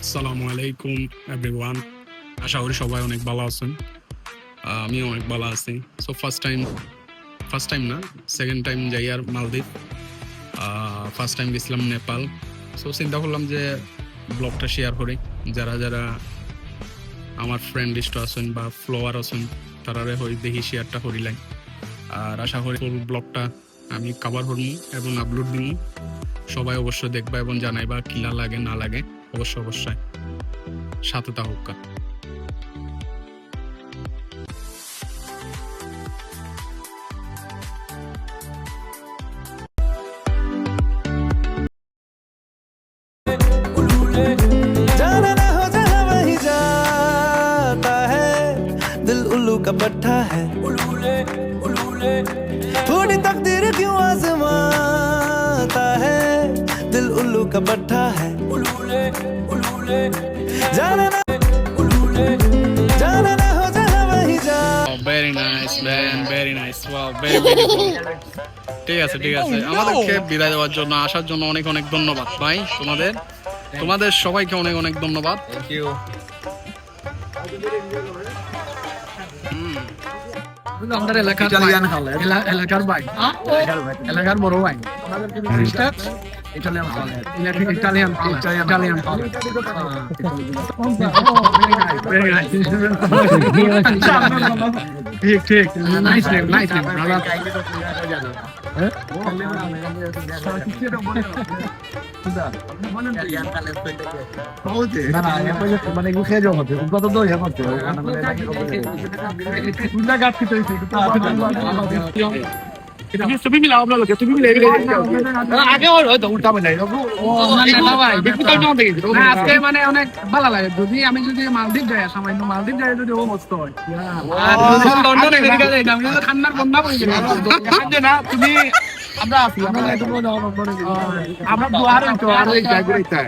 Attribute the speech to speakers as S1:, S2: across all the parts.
S1: আসসালামু আলাইকুম এভরিওয়ান। আশা করি সবাই অনেক ভালো আছেন। আমিও অনেক ভালো আছি। সো ফার্স্ট টাইম না, সেকেন্ড টাইম যাই আর মালদ্বীপ। ফার্স্ট টাইম গেছিলাম নেপাল। সো চিন্তা করলাম যে ব্লগটা শেয়ার করি, যারা যারা আমার ফ্রেন্ড লিস্ট আছেন বা ফলোয়ার আছেন তারারে হই দেখি শেয়ারটা করিলাই। আর আশা করি ফুল ব্লগটা আমি কভার করবো এবং আপলোড দিব। সবাই অবশ্যই দেখবা এবং জানাইবা কিলা লাগে না লাগে। অবশ্যই সাথে থাকুক।
S2: जाना ना हो जहाँ वहीं जाता है दिल उल्लू का पट्टा है थोड़ी तकदीर क्यों आजमाता है दिल उल्लू का पट्टा है जाना ना हो जहाँ वहीं जा
S1: very nice man, very nice, wow, very beautiful. ঠিক আছে আমাদেরকে বিদায় দেওয়ার জন্য আসার জন্য অনেক অনেক ধন্যবাদ ভাই। তোমাদের সবাইকে অনেক অনেক ধন্যবাদ। Thank you.
S3: আমাদের এলাকার ভাই, এলাকার বড় ভাই, ইটালিয়ান ঠিক নাইস নেম মানে খেয়ে যাওয়া হচ্ছে কত তো ইয়ে করছে তুমি মিলাও আপনার লোকে তুমি মিলে আগে হয়তো উল্টা বানাই আজকে মানে অনেক ভালো লাগে। আমি যদি মালদ্বীপ যাই, সামান্য মালদ্বীপ যাই যদি ও মস্ত হয়, লন্ডন আমেরিকা যাই আমি ঠান্ডার বন্যা পড়ে যাবে না। তুমি আমরা আছি আমরা দুয়ার হইতো আর ওই জায়গাটা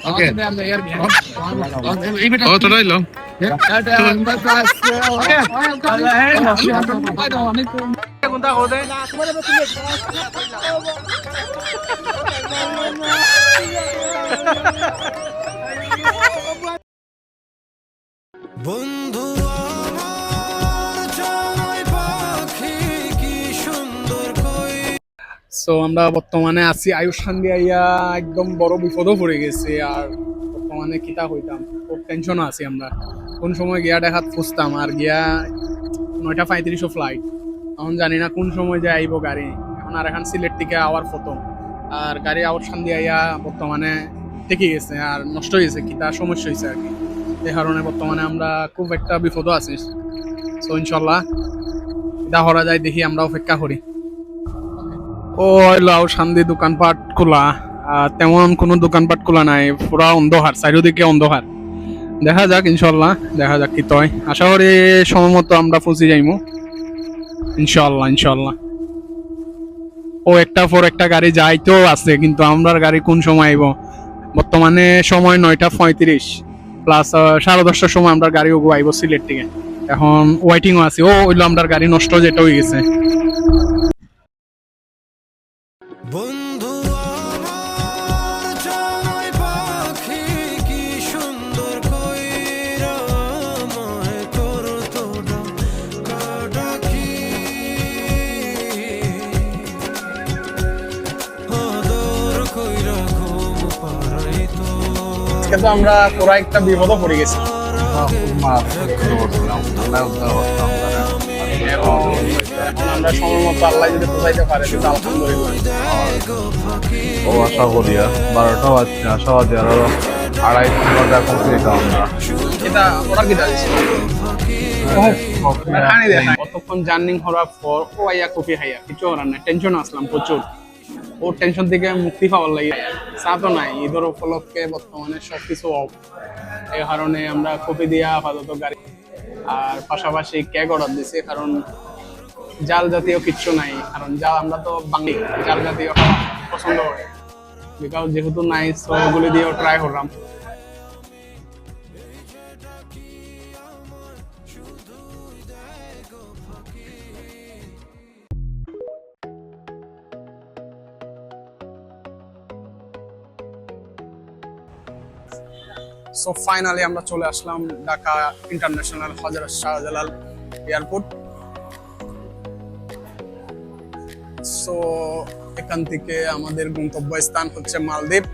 S3: ওকে
S1: ও তো রইলো।
S2: বন্ধু আমার জয় পাখি কি সুন্দর কই
S1: সো আমরা বর্তমানে আছি আয়ুষ খান্দি আইয়া একদম বড় বিপদও পড়ে গেছে। আর বর্তমানে কিতা হইতাম, খুব টেনশনও আছি আমরা। কোন সময় গিয়া দেখাত ফুসতাম আর গিয়া 9:35 ফ্লাইট, এখন জানি না কোন সময় যে আইব গাড়ি। এখন সিলেট থেকে আওয়ার প্রথম আর গাড়ি আউট খান্দি আইয়া বর্তমানে ঠেকে গেছে আর নষ্ট হয়ে গেছে, কিতা সমস্যা হয়েছে আর কি। এই কারণে বর্তমানে আমরা খুব একটা বিপদও আছি। সো ইনশাল্লাহ এটা করা যায় দেখি, আমরা অপেক্ষা করি। ও লাউ শান্তি দোকানপাট খোলা, তেমন কোনো দোকানপাট খোলা নাই, পুরা অন্ধকার, চারিদিকে অন্ধকার। দেখা যাক ইনশাল্লাহ, দেখা যাক কি তয়। আশা করি সময় মতো আমরা পৌঁছে যাইমু ইনশাল্লাহ। ও একটা পর একটা গাড়ি যাইতেও আছে, কিন্তু আমরার গাড়ি কোন সময় আইব। বর্তমানে সময় 9:35 প্লাস 10:30টার সময় আমরা গাড়ি ওগো আইব সিলেট থেকে। এখন ওয়েটিংও আছে। ও হইলো আমরার গাড়ি নষ্ট যেটা হয়ে গেছে।
S2: বন্ধু আমার জয় পাখি কি সুন্দর কইরা আমায় করতো ডাকাডাকি আদর কইরা ঘুম পাড়াইতো
S1: কিন্তু আমরা পুরা একটা বিপদও পড়ে গেছি। আমরা সময় মতো আল্লাহ যদি পৌঁছাইতে পারে সেটা আলহামদুলিল্লাহ।
S4: ও আশা করি 12টা বাজছে, আশাবাদী আরো 2.5 ঘন্টা পৌঁছে যেতাম আমরা।
S1: এটা ওরা কি দিচ্ছে কতক্ষণ জার্নিং হওয়ার পর ও আইয়া কফি খাইয়া কিছু করার নাই, টেনশন আসলাম প্রচুর। ও টেনশন থেকে মুক্তি পাওয়ার লাগে। চা তো নাই, ঈদের উপলক্ষে বর্তমানে সবকিছু অফ। এই কারণে আমরা কফি দিয়া আপাতত গাড়ি, আর পাশাপাশি কেক অর্ডার দিছি, কারণ জাল জাতীয় কিচ্ছু নাই। কারণ জাল আমরা তো বাঙালি, জাল জাতীয় খাওয়া পছন্দ করি, বিকজ যেহেতু নাই সো ওগুলি দিয়েও ট্রাই করলাম। সো ফাইনালি আমরা চলে আসলাম Dhaka international Hazrat Shahjalal airport. So এখান থেকে আমাদের গন্তব্যস্থান হচ্ছে মালদ্বীপ।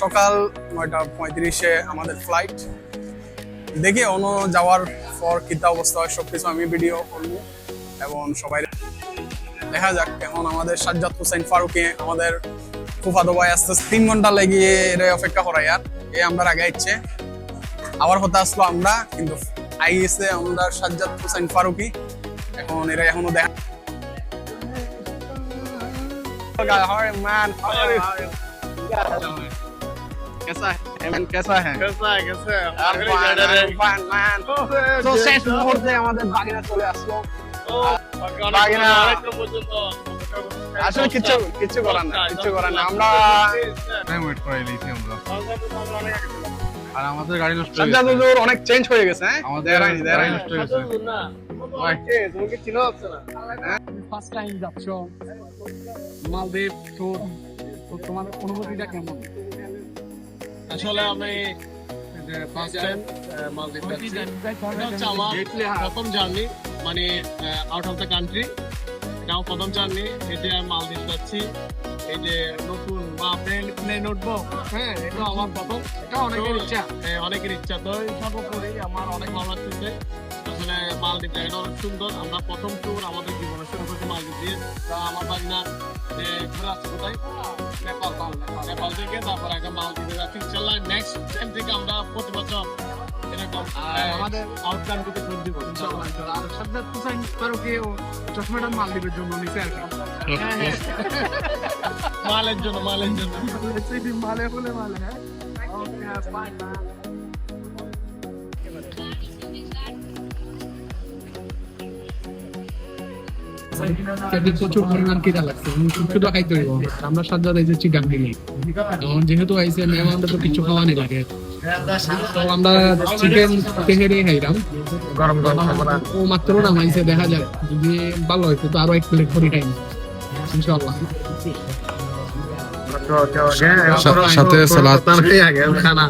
S1: সকাল 9:35-এ আমাদের ফ্লাইট। দেখি অন্য যাওয়ার পর কিতা অবস্থা হয় সবকিছু আমি ভিডিও করবো এবং সবাই দেখা যাক কেমন। আমাদের সাজ্জাদ হোসেন ফারুকি আমাদের ফুফাতো ভাই আসতে 3 ঘন্টা লেগে এর অপেক্ষা করাই আর আমরা আগে ইচ্ছে আবার হতে আসলো আমরা কিন্তু আই গেছে আমরা সাজ্জাদ হোসেন ফারুকি। এখন এরা এখনো দেখা আমাদের বাগিনা চলে আসলো। আসলে কিচ্ছু করার না আমরা
S4: ওয়েট করে এলাইছি আমরা। আর আমাদের গাড়ি নষ্ট হয়ে
S1: সাজ্জাদ
S4: গেছে।
S1: হুজুর অনেক চেঞ্জ হয়ে গেছে। হ্যাঁ
S4: আমাদের গাড়ি নষ্ট হয়ে গেছে।
S3: ফার্স্ট টাইম যাচ্ছ মালদ্বীপ ট্যুর, তো তোমার অনুভূতিটা কেমন?
S5: আসলে আমি ফার্স্ট টাইম মালদ্বীপ যাচ্ছি। এটা হচ্ছে আমার প্রথম জার্নি, মানে আউট অফ দ্য কান্ট্রি। এটাও প্রথম জার্নি। এই যে আমি মালদ্বীপ যাচ্ছি, এই যে নতুন বা প্লেন উঠবো, হ্যাঁ এটা আমার প্রথম।
S3: এটা অনেকের ইচ্ছা।
S5: অনেকের ইচ্ছা। তো এই সর্বোপরি আমার অনেক ভালো লাগতেছে। আসলে মালদ্বীপ জায়গাটা অনেক সুন্দর। আমরা প্রথম ট্যুর আমাদের জীবনে শুরু করছি মালদ্বীপ দিয়ে। তা আমার বাগনা যে ঘুরে আসছে কোথায়, নেপাল থেকে, তারপর একটা মালদ্বীপে যাচ্ছি। ইনশাল্লাহ নেক্সট টাইম থেকে আমরা প্রতি বছর এরকম আমাদের আউট কান্ট্রিতে ট্যুর দিব ইনশাল্লাহ।
S3: আর সাজ্জাদ হোসেন ফারুকি ও চশমাটা মালদ্বীপের জন্য নিছে আর কি।
S5: মালের জন্য
S3: মালে হলে মালে। হ্যাঁ প্রচুর পরিমাণ খিদা লাগছে, শুধু খাইতে হইব। আমরা সাজ্জাদ এই যে চিকেন দিলি, যেহেতু আইসে মেহমানদের তো কিছু খাওয়া নেই লাগে, তো আমরা চিকেন তেহেরি খাইলাম গরম ও মাত্র নামাইছে। দেখা যাক যদি ভালো হইতো তো আরো 1 প্লেট করে খাইম ইনশাআল্লাহ।
S4: সাথে সালাদ
S3: খানা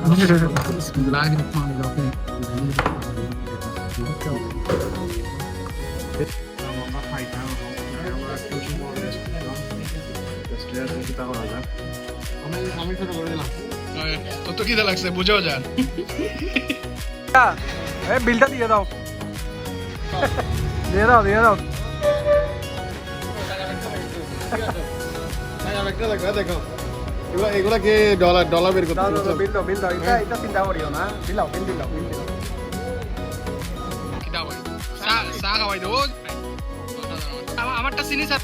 S5: আমি শুরু করে দিলাম।
S1: কত খিদা লাগছে বুঝাও যান। বিলটা দিয়ে দাও।
S5: দেখো এগুলা কি ডলার বের করতে
S1: বিল দাও এটা চিন্তা করিও না। বিল দিলাও খিদা ভাই চা খাওয়াই দেবো। আমারটা চিনি স্যার।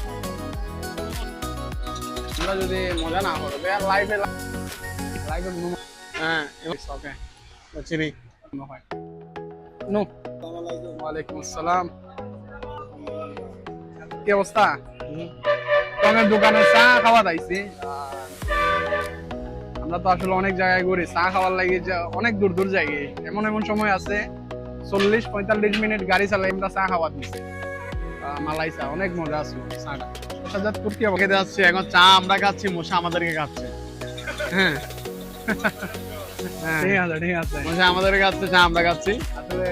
S1: আমরা যদি মজা না করবে লাইভে
S5: হ্যাঁ
S1: ওকে চিনি হয় নো। ওয়ালাইকুম আসসালাম, কি অবস্থা? তোমার দোকানে চা খাওয়া দাইছি। আমরা তো আসলে অনেক জায়গায় ঘুরি, চা খাওয়ার লাগে অনেক দূর জায়গায়। এমন সময় আছে 40-45 মিনিট গাড়ি চালাই আমরা চা খাওয়া দিচ্ছি। মালাই চা অনেক মজা আসলো চাটা। সাজ্জাদ কি
S5: খেতে যাচ্ছি এখন, চা আমরা খাচ্ছি, মশা আমাদেরকে খাচ্ছে। হ্যাঁ
S1: ঠিক আছে
S5: মশা আমাদেরকে খাচ্ছে, চা আমরা খাচ্ছি।
S1: আসলে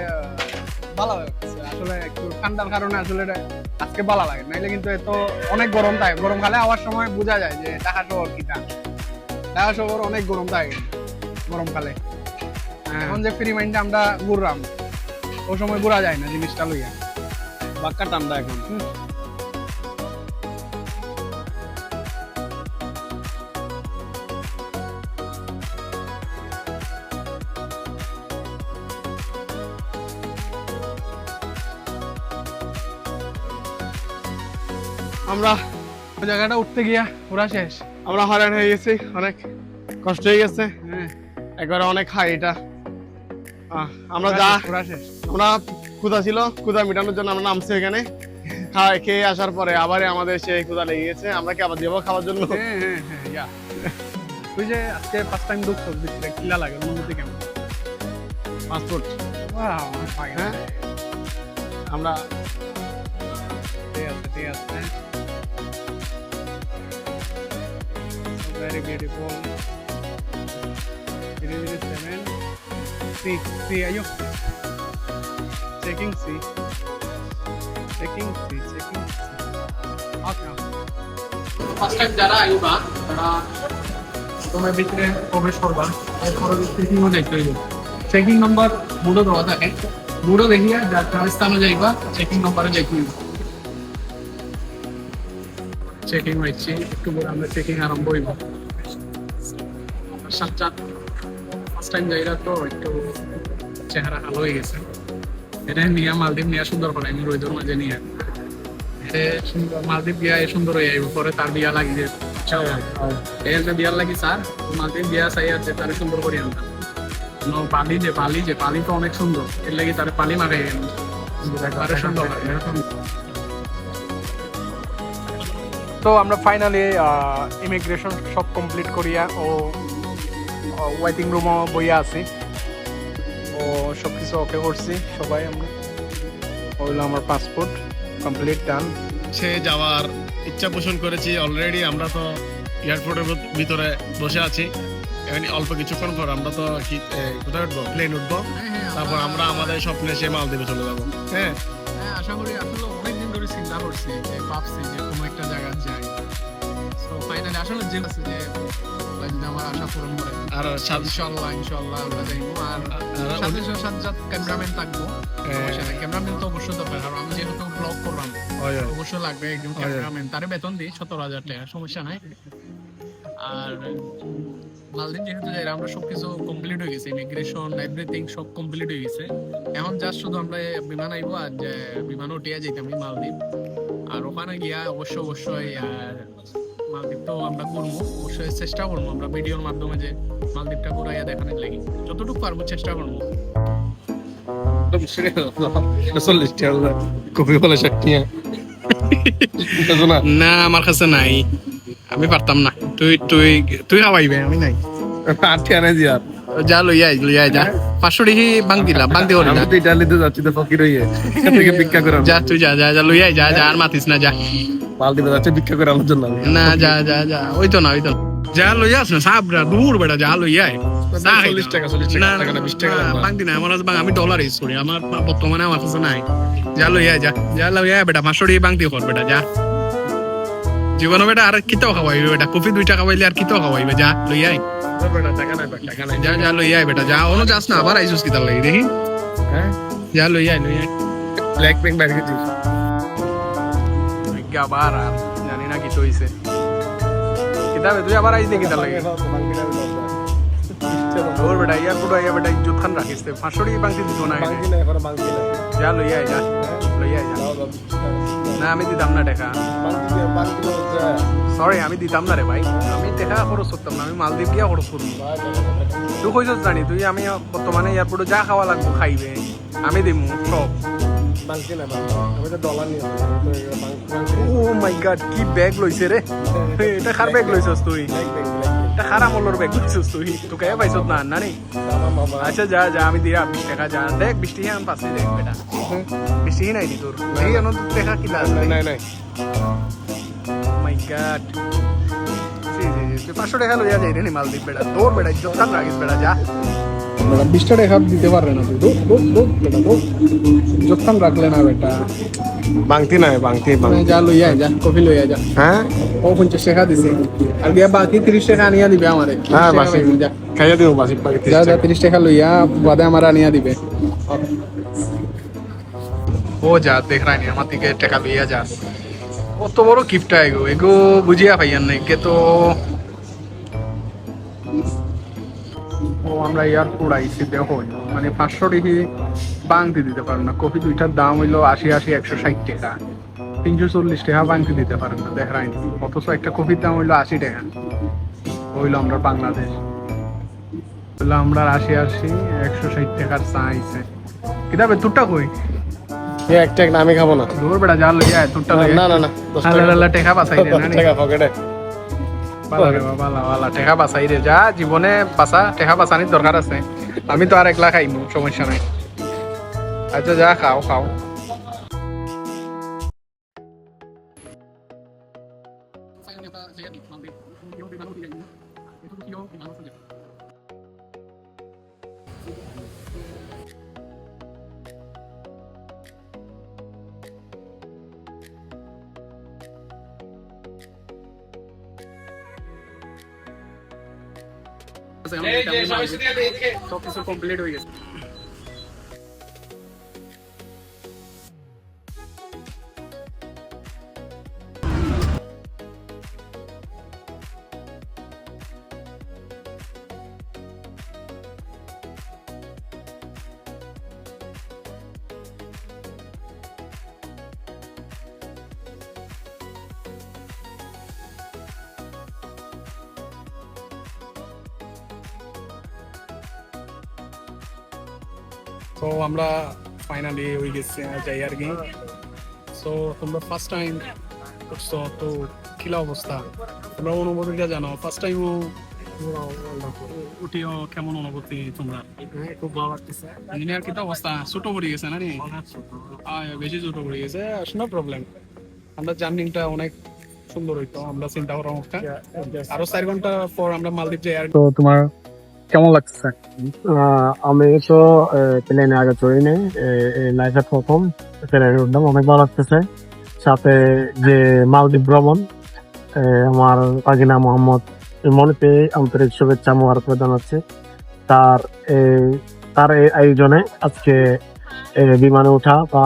S1: ভালো লাগছে। আসলে একটু ঠান্ডার কারণে আসলে আজকে ভালো লাগে, নাইলে কিন্তু এত অনেক গরম থাকে। গরমকালে আওয়ার সময় বোঝা যায় যে ঢাকা শহর কিটা। ঢাকা শহর অনেক গরম থাকে গরমকালে। এখন যে ফ্রি মাইন্ডে আমরা ঘুরলাম, ওই সময় ঘুরা যায় না জিনিসটা লইয়া।
S5: বাক্কা ঠান্ডা এখন। আমরা
S1: জায়গাটা উঠতে গিয়া পুরা শেষ।
S5: আমরা হয়রান হয়ে গেছি, অনেক কষ্ট হয়ে গেছে। একবারে অনেক হাই এটা। আমরা
S1: পুরা শেষ।
S5: আমরা ক্ষুধা ছিল, ক্ষুধা মেটানোর জন্য আমরা নামছি এখানে। খেয়ে আসার পরে আবার আমাদের সেই ক্ষুধা লেগে গেছে। আমরা কি আবার যাবো খাওয়ার জন্য?
S1: তুই যে আজকে ফার্স্ট টাইম ঢুকছো, কিলা লাগে অনুভূতি কেমন?
S5: পাসপোর্ট
S1: হ্যাঁ
S5: আমরা
S1: ঠিক আছে very beautiful. Very 7 See, ayo. Checking, see. Checking, see. Okay.
S3: First time যারা আইবা তারা প্রথমে ভিতরে প্রবেশ করবা, এরপরে চেকিংও দেখতে হইব। চেকিং নাম্বার বুড়ো দেওয়া থাকে, বুড়ো দেখিয়া যার স্থানে যাইবা চেকিং নাম্বারে যাইতে হইব। চেকিং হয়েছে, একটু পরে আমরা চেকিং আরম্ভ হইব। সাজ্জাদ ফার্স্ট টাইম যাইরা তো একটু চেহারা ভালো হয়ে গেছে। এটা নিয়ে মালদ্বীপ নিয়ে সুন্দর করে আমি রোহিতর মাঝে নিয়ে মালদ্বীপ গিয়া সুন্দর হয়ে যাইব, পরে তার বিয়া লাগিয়ে এই যে বিয়ার লাগি স্যার মালদ্বীপ বিয়া চাই আছে তার সুন্দর করে আনতাম। পালি তো অনেক সুন্দর, এর লাগি তার পালি মারে সুন্দর লাগে।
S1: তো আমরা ফাইনালি ইমিগ্রেশন সব কমপ্লিট করিয়া ও ওয়েটিং রুমও বইয়া আছি, ও সব কিছু ওকে করছি সবাই আমরা। হইলো আমার পাসপোর্ট কমপ্লিট ডান।
S5: সে যাওয়ার ইচ্ছা পোষণ করেছি অলরেডি। আমরা তো এয়ারপোর্টের ভিতরে বসে আছি, এখানে অল্প কিছুক্ষণ পর আমরা তো কোথায় উঠবো, প্লেন উঠবো, তারপর আমরা আমাদের স্বপ্নে সে মালদ্বীপে চলে যাবো। হ্যাঁ
S3: আশা করি আসলে অনেকদিন ধরে চিন্তা করছি যে ভাবছি যে কোনো একটা জায়গা যাই। তো ফাইনালি আসলে যে আছে যে যদি আমার আশা পূরণ করে
S5: আর
S3: ইনশাআল্লাহ আমরা যাইবো। আর সাথে সাজ্জাদ ক্যামেরাম্যান থাকবো, ক্যামেরাম্যান তো অবশ্যই দরকার, কারণ আমি যেহেতু ব্লগ করলাম অবশ্যই লাগবে একজন ক্যামেরাম্যান। তারে বেতন দিই 17,000 টাকা, সমস্যা নাই। আর মালদ্বীপ যেহেতু যাই আমরা সবকিছু কমপ্লিট হয়ে গেছে, ইমিগ্রেশন এভরিথিং সব কমপ্লিট হয়ে গেছে। এখন জাস্ট শুধু আমরা বিমান আইবো আর বিমান উঠিয়া যাইতাম মালদ্বীপ। আর ওখানে গিয়া অবশ্যই মালদ্বীপ তো আমরা ঘুরবো, অবশ্যই চেষ্টা করবো আমরা ভিডিওর মাধ্যমে যে মালদ্বীপটা ঘুরাইয়া দেখানোর লাগি যতটুকু পারবো চেষ্টা করবো।
S1: না আমার কাছে নাই, আমি পারতাম না। তুই খাওয়াইবে, আমি নাই। যা লইয়া যা 500 টাকা বাং দিলাম, বাং দিয়ে
S4: আমি তো ইটালিতে যাচ্ছি তো ফকির হইয়ে থেকে ভিক্ষা করে
S1: যা, তুই যা লইয়া যা আর মাতিস না, যা
S4: মালদ্বীপে যাচ্ছে ভিক্ষা করে আনার জন্য।
S1: না যা ওই তো না যা লইয়া আস না, সাবরা দূর বেটা, যা লইয়া
S5: 40 টাকা 20 টাকা
S1: বাং দিনা আমার কাছে বাং, আমি ডলার ইউজ করি, আমার বর্তমানে আমার কাছে নাই। যা লইয়া বেটা 500 টাকা বাং দিয়ে কর বেটা, যা জীবনে বেটা। আর কিতাও খাওয়াইবে বেটা, কফি 2 টাকা খাওয়াইলে আর কিতাও খাওয়াইবে, যা লইয়া
S5: টাকা নাই
S1: যা লইয়া বেটা, যা অন্য যাস না, আবার আইসুস কিতা লাগি দেখি।
S5: হ্যাঁ
S1: যা লইয়া
S5: ব্ল্যাক পিঙ্ক বাইরে গেছিস
S1: আবার আর জানি না কি হইছে কিতাবে, তুই আবার আইস কিতা লাগে তোর বেটা এয়ারপোর্ট আইয়া বেটা ইজ্জত খান রাখিস 500 টাকা বাংতি দিব না। যা লইয়া যা না, আমি দিতাম না টাকা, সরি আমি দিতাম না রে ভাই, আমি টাকা খরচ করতাম না, আমি মালদ্বীপ গিয়া খরচ করবো। তুই কইস জানি তুই, আমি বর্তমানে এয়ারপোর্টে যা খাওয়া লাগবো খাইবে আমি দিমু সব। ও মাই গড, কি ব্যাগ লইছে রে, এটা কার ব্যাগ লইছস তুই? এটা খারাপ মূল্যর ব্যাগ লইছস তুই, তোকে পাইছত না না নেই। আচ্ছা যা আমি দিয়া 20 টাকা, যা দেখ 20 টাকা আমি পাচ্ছি, দেখ বেটা 20 টাকা নাই নি তোর, এই এনো টাকা কিলা আছে নাই। মাই গড, তুই 500 টাকা লইয়া যাই রে নি মালদ্বীপ বেটা, তোর বেটা ইজ্জত খান রাখিস বেটা, যা 20 টাকা দিতে পারবে না তুই, ইজ্জত খান রাখলে না বেটা।
S5: বাংতি নাই বাংতি
S1: যা লইয়া যা, কফি লইয়া যা।
S5: হ্যাঁ
S1: ও 50 টাকা দিছে, আর গিয়া বাকি 30 টাকা আনিয়া দিবে আমারে।
S5: হ্যাঁ বাসি
S1: যা
S5: খাইয়া দিব বাসি পাকি
S1: যা 30 টাকা লইয়া বাদে আমার আনিয়া দিবে। ও যা দেখ রাই নি আমার থেকে টাকা লইয়া যাস, কত বড় গিফট এগো বুঝিয়া পাইয়ান নাই কে তো। ও আমরা এয়ারপোর্ট আইসি দেখো, মানে 500 টাকা বাংতি দিতে পারেন না, কফি 2টার দাম হইলো 80 160 টাকা, 340 টাকা বাংতি দিতে পারেন না, দেখ রাই নি। অথচ একটা কফির দাম হইলো 80 টাকা, হইলো আমরা বাংলাদেশ, হইলো আমরা 80 160 টাকার চা আইছে। কিতাবে তোরটা কই?
S5: একটা আমি খাবো না,
S1: দূর বেটা, যা লইয়া তোরটা লইয়া।
S5: না
S1: হালালা টাকা বাঁচাই দে না নি,
S5: টাকা পকেটে
S1: বালা টাকা বাঁচাই রে, যা জীবনে বাঁচা, টাকা বাঁচানির দরকার আছে। আমি তো আর একলা খাইমু, সমস্যা নাই। আচ্ছা যা খাও সবকিছু কমপ্লিট হয়ে গেছে। তো আমরা ফাইনালি হয়ে গেছি যাই আর কি। সো তোমরা ফার্স্ট টাইম করছো, তো কিলা অবস্থা, তোমরা অনুভূতিটা জানো? ফার্স্ট টাইম উঠিও কেমন অনুভূতি তোমরা?
S3: খুব ভালো লাগতেছে।
S1: ইঞ্জিনিয়ার কিতা অবস্থা? ছোট পড়ে গেছে না রে? বেশি ছোট পড়ে গেছে, নো প্রবলেম। আমরা জার্নিটা অনেক সুন্দর হইতো, আমরা চিন্তা করার মুখটা আরো 4 ঘন্টা পর আমরা মালদ্বীপ যাই। আর তো তোমার কেমন লাগছে?
S6: আমি তো প্লেনে আগে চড়ি নাই, লাইফে প্রথম প্লেনে উঠলাম, অনেক ভালো লাগতেছে। সাথে যে মালদ্বীপ ভ্রমণ, আমার পাগিনা মোহাম্মদ মনিতে আন্তরিক শুভেচ্ছা মোবারকবাদ জানাচ্ছি। তার এই আয়োজনে আজকে বিমানে ওঠা বা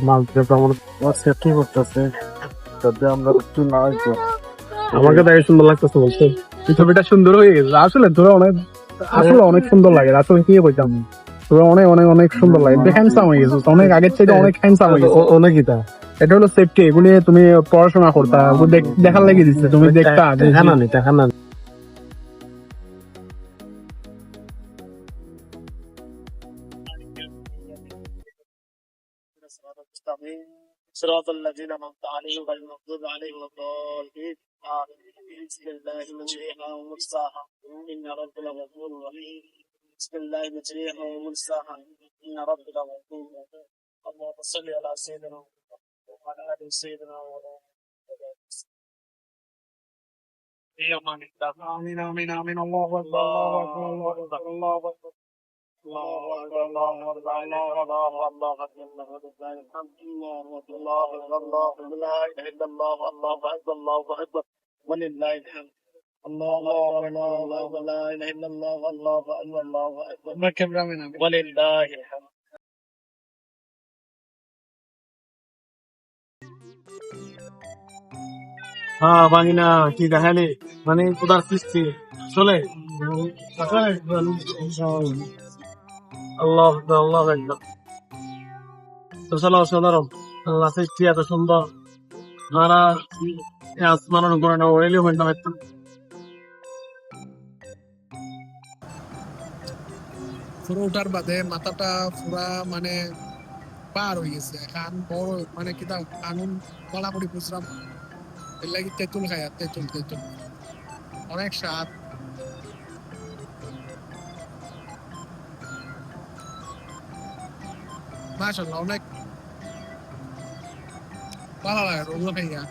S6: মালদ্বীপ ভ্রমণ কি করতেছে, আমরা একটু না হয়তো আমাকে দেখে সুন্দর লাগতেছে বলছে।
S1: ছবিটা সুন্দর হয়ে গেছে আসলে, তোরা অনেক সুন্দর লাগে আসলে, কি বলতাম, তোরা অনেক অনেক অনেক সুন্দর লাগে, হ্যান্ডসাম হয়ে গেছে, অনেক আগের থেকে অনেক হ্যান্ডসাম হয়ে গেছে।
S6: অনেকই তা
S1: এটা হলো সেফটি, এগুলি তুমি পড়াশোনা করতা, দেখার লেগে দিচ্ছে, তুমি দেখতা
S6: দেখা না নি দেখা না।
S5: صراط الذين أنعمت عليهم غير المغضوب عليهم ولا الضالين بسم الله مجريها ومرساها إن ربك لغفور رحيم بسم الله مجريها ومرساها إن ربك لغفور رحيم اللهم صل على سيدنا وعلى آل سيدنا آمين آمين آمين الله أكبر الله أكبر الله أكبر الله أكبر الله أكبر الله أكبر الله أكبر الله أكبر الله أكبر الحمد لله الله أكبر الله لا إله إلا الله الله أكبر الله أكبر ولله الحمد الله أكبر الله أكبر لا إله إلا الله الله أكبر الله أكبر ولله الحمد
S6: হ্যাঁ বাঙিনা কি দেখালি, মানে কোথার সৃষ্টি চলে আল্লাহ আল্লাহ একদম তো চলো সাধারণ আল্লাহ সৃষ্টি এত সুন্দর, যারা আসমানের উপরে না ওড়েলেও হয় না হয়তো।
S3: পুরো ওঠার বাদে মাথাটা পুরা মানে পার হয়ে গেছে, কান বড় মানে কিতা কানুন কলা করে বুঝলাম। এর লাগি তেঁতুল খাই, আর তেঁতুল অনেক স্বাদ। মাশাআল্লাহ অনেক ভালো লাগে রোজ খাইয়া।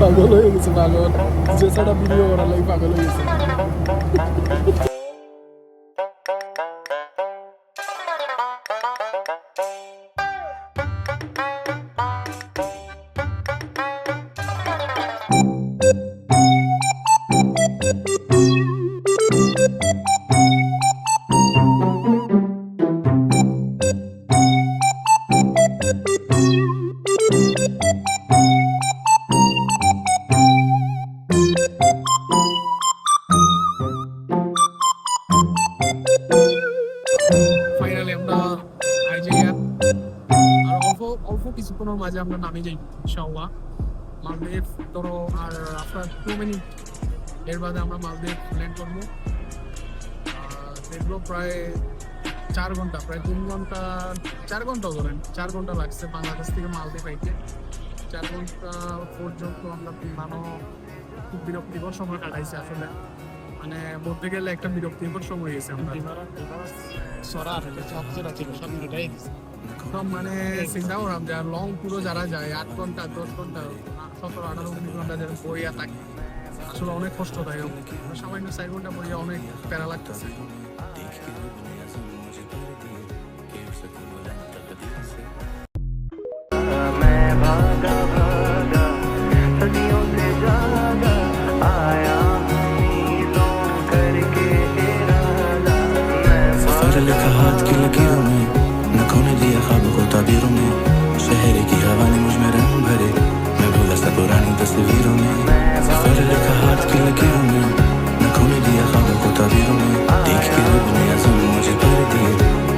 S3: পাগল হয়ে গেছে, পাগল যে ছাড়া ভিডিও করার লাগে পাগল হয়ে গেছে। ফাইনালি আমরা আইজিয়া আর অল্প কিছুক্ষণের মাঝে আমরা নামে যাই ইনশাআল্লাহ মালদ্বীপ। ধরো আর আফটার 2 মিনিট এর বাদে আমরা মালদ্বীপ ল্যান্ড করবো। দেখবো প্রায় 4 ঘন্টা, প্রায় 3 ঘন্টা, 4 ঘন্টা ধরেন, 4 ঘন্টা লাগছে বাংলাদেশ থেকে মালদ্বীপ আইতে। 4 ঘন্টা পর্যন্ত আমরা খুব বিরক্তিকর সময় কাটাইছি আসলে, মানে বলতে গেলে একটা বিরক্তিকর সময় গেছে আমরা। তো মানে চিন্তা করলাম যে লং পুরো যারা যায় 8 ঘন্টা 10 ঘন্টা 17-18-19 ঘন্টা যারা বইয়া থাকে আসলে অনেক কষ্টদায়ক। সামান্য 4 ঘন্টা বইয়া অনেক প্যারা লাগতেছে।
S2: मैं भागा भागा सदियों से जागा आया उम्मीदों करके इरादा मैं सफर लिखा हाथ की लकीरों में न खोने दिया ख्वाब को ताबीरों में शहर की हवा ने मुझ में रंग भरे मैं भूला सा पुरानी तस्वीरों में सफर लिखा हाथ की लकीरों में न खोने दिया ख्वाब को ताबीरों में देख के रब ने अज़म मुझे भर दिए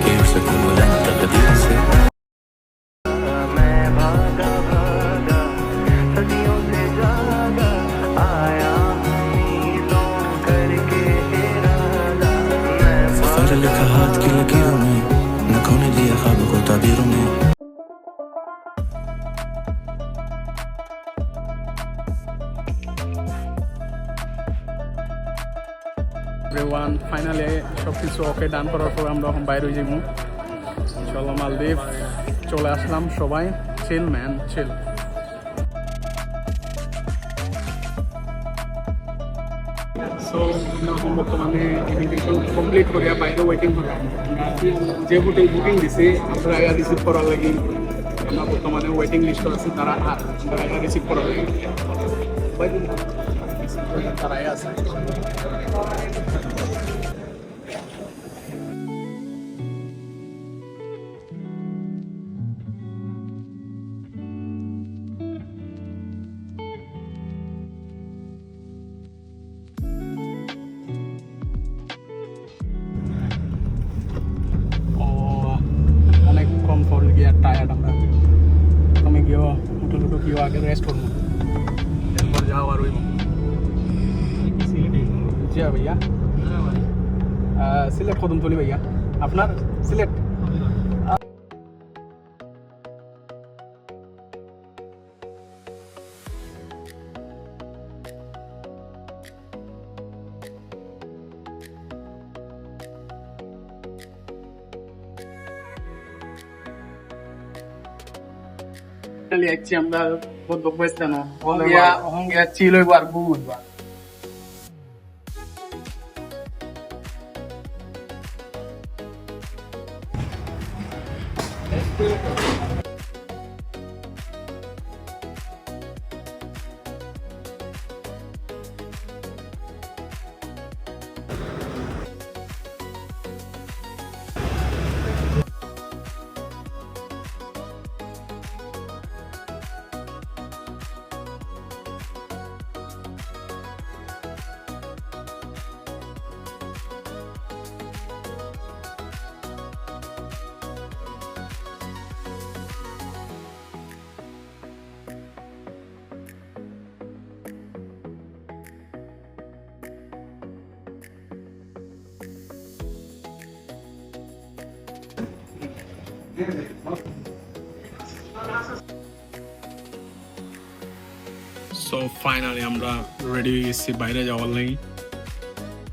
S2: कि उठ सकूं बुलंद तकदीर से लिखा हाथ की लकीरों में न खोने दिया ख्वाब को ताबीरों में
S1: এভরিওয়ান ফাইনালি সব কিছু ওকে ডান করার পর আমরা এখন বাইরে যাবো ইনশাল্লাহ মালদ্বীপ চলে আসলাম সবাই চিল ম্যান চিল। সো এখন বর্তমানে ইনভিটেশন কমপ্লিট করিয়া বাইরে ওয়েটিং করলাম। যে হোটেল বুকিং দিছে আমরা আগে রিসিভ করার লাগি আমরা বর্তমানে ওয়েটিং লিস্ট আছি, তারা আমরা আগে রিসিভ করার লাগি তারাই আছে। অনেকক্ষণ পর গিয়ে টায়ার্ড আমরা, আমি গিয়েও হোটেল গিয়েও আগে রেস্ট করবো, এরপর যাওয়া আর ওই জি भैया সিলেট কদমতলি भैया আপনার সিলেট। লিখছি আমরা বদ্ধ কোয়েশ্চেন হঙ্গিয়া চিল হইব আর বুঝবা সো ফাইনালি আমরা রেডি হয়ে গেছি বাইরে যাওয়ার লাগি,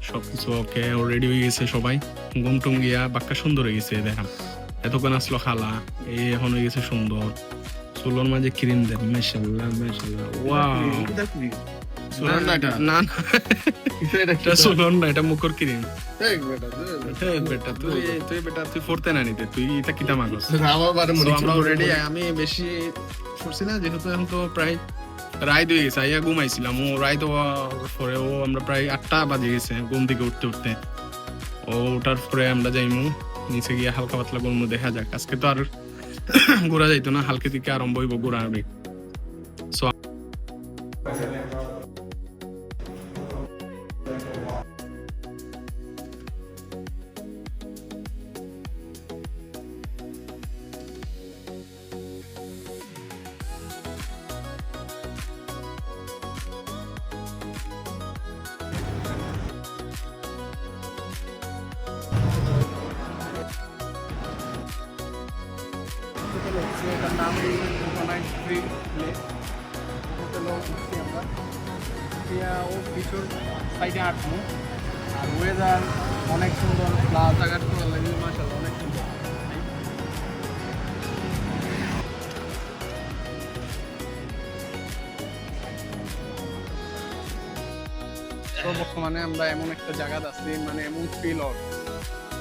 S1: সবকিছু ওকে রেডি হয়ে গেছে সবাই। ঘুম টুম গিয়া বাক্কা সুন্দর হয়ে গেছে, দেখাম এতক্ষণ আসলো খালা, এই এখন হয়ে গেছে সুন্দর। চুলোর মাঝে ক্রিম দেন, মাশাআল্লাহ মাশাআল্লাহ, ওয়াও। না না এটা চুলন না, এটা মুখর ক্রিম। বেটা তুই ফোরতে না নিতে, তুই এটা কিতা মাগস। আমরা অলরেডি আমি বেশি ফুরছি না, যেহেতু এখন তো প্রায় রাত হয়ে গেছে, আইয়া ঘুমাইছিলাম। ও রাত পরে আমরা প্রায় 8টা বাজে গেছে ঘুম থেকে উঠতে উঠতে। ওটার পরে আমরা যাইমু নিচে গিয়ে হালকা পাতলা ঘুরমু, দেখা যাক। আজকে তো আর ঘোরা যাইতো না, হালকা থেকে আরম্ভ হইব ঘোরাঘুরি। সো হচ্ছে এটার নাম হচ্ছে কোকোনাট ট্রি লেক। হোটেলও উঠছি আমরা, ও কিছুর সাইডে হাঁটবো। আর ওয়েদার অনেক সুন্দর, প্লাস জায়গাটা ভালো লাগবে, মাশাআল্লাহ অনেক সুন্দর। তো বর্তমানে আমরা এমন একটা জায়গা আছি, মানে এমন ফিল হয়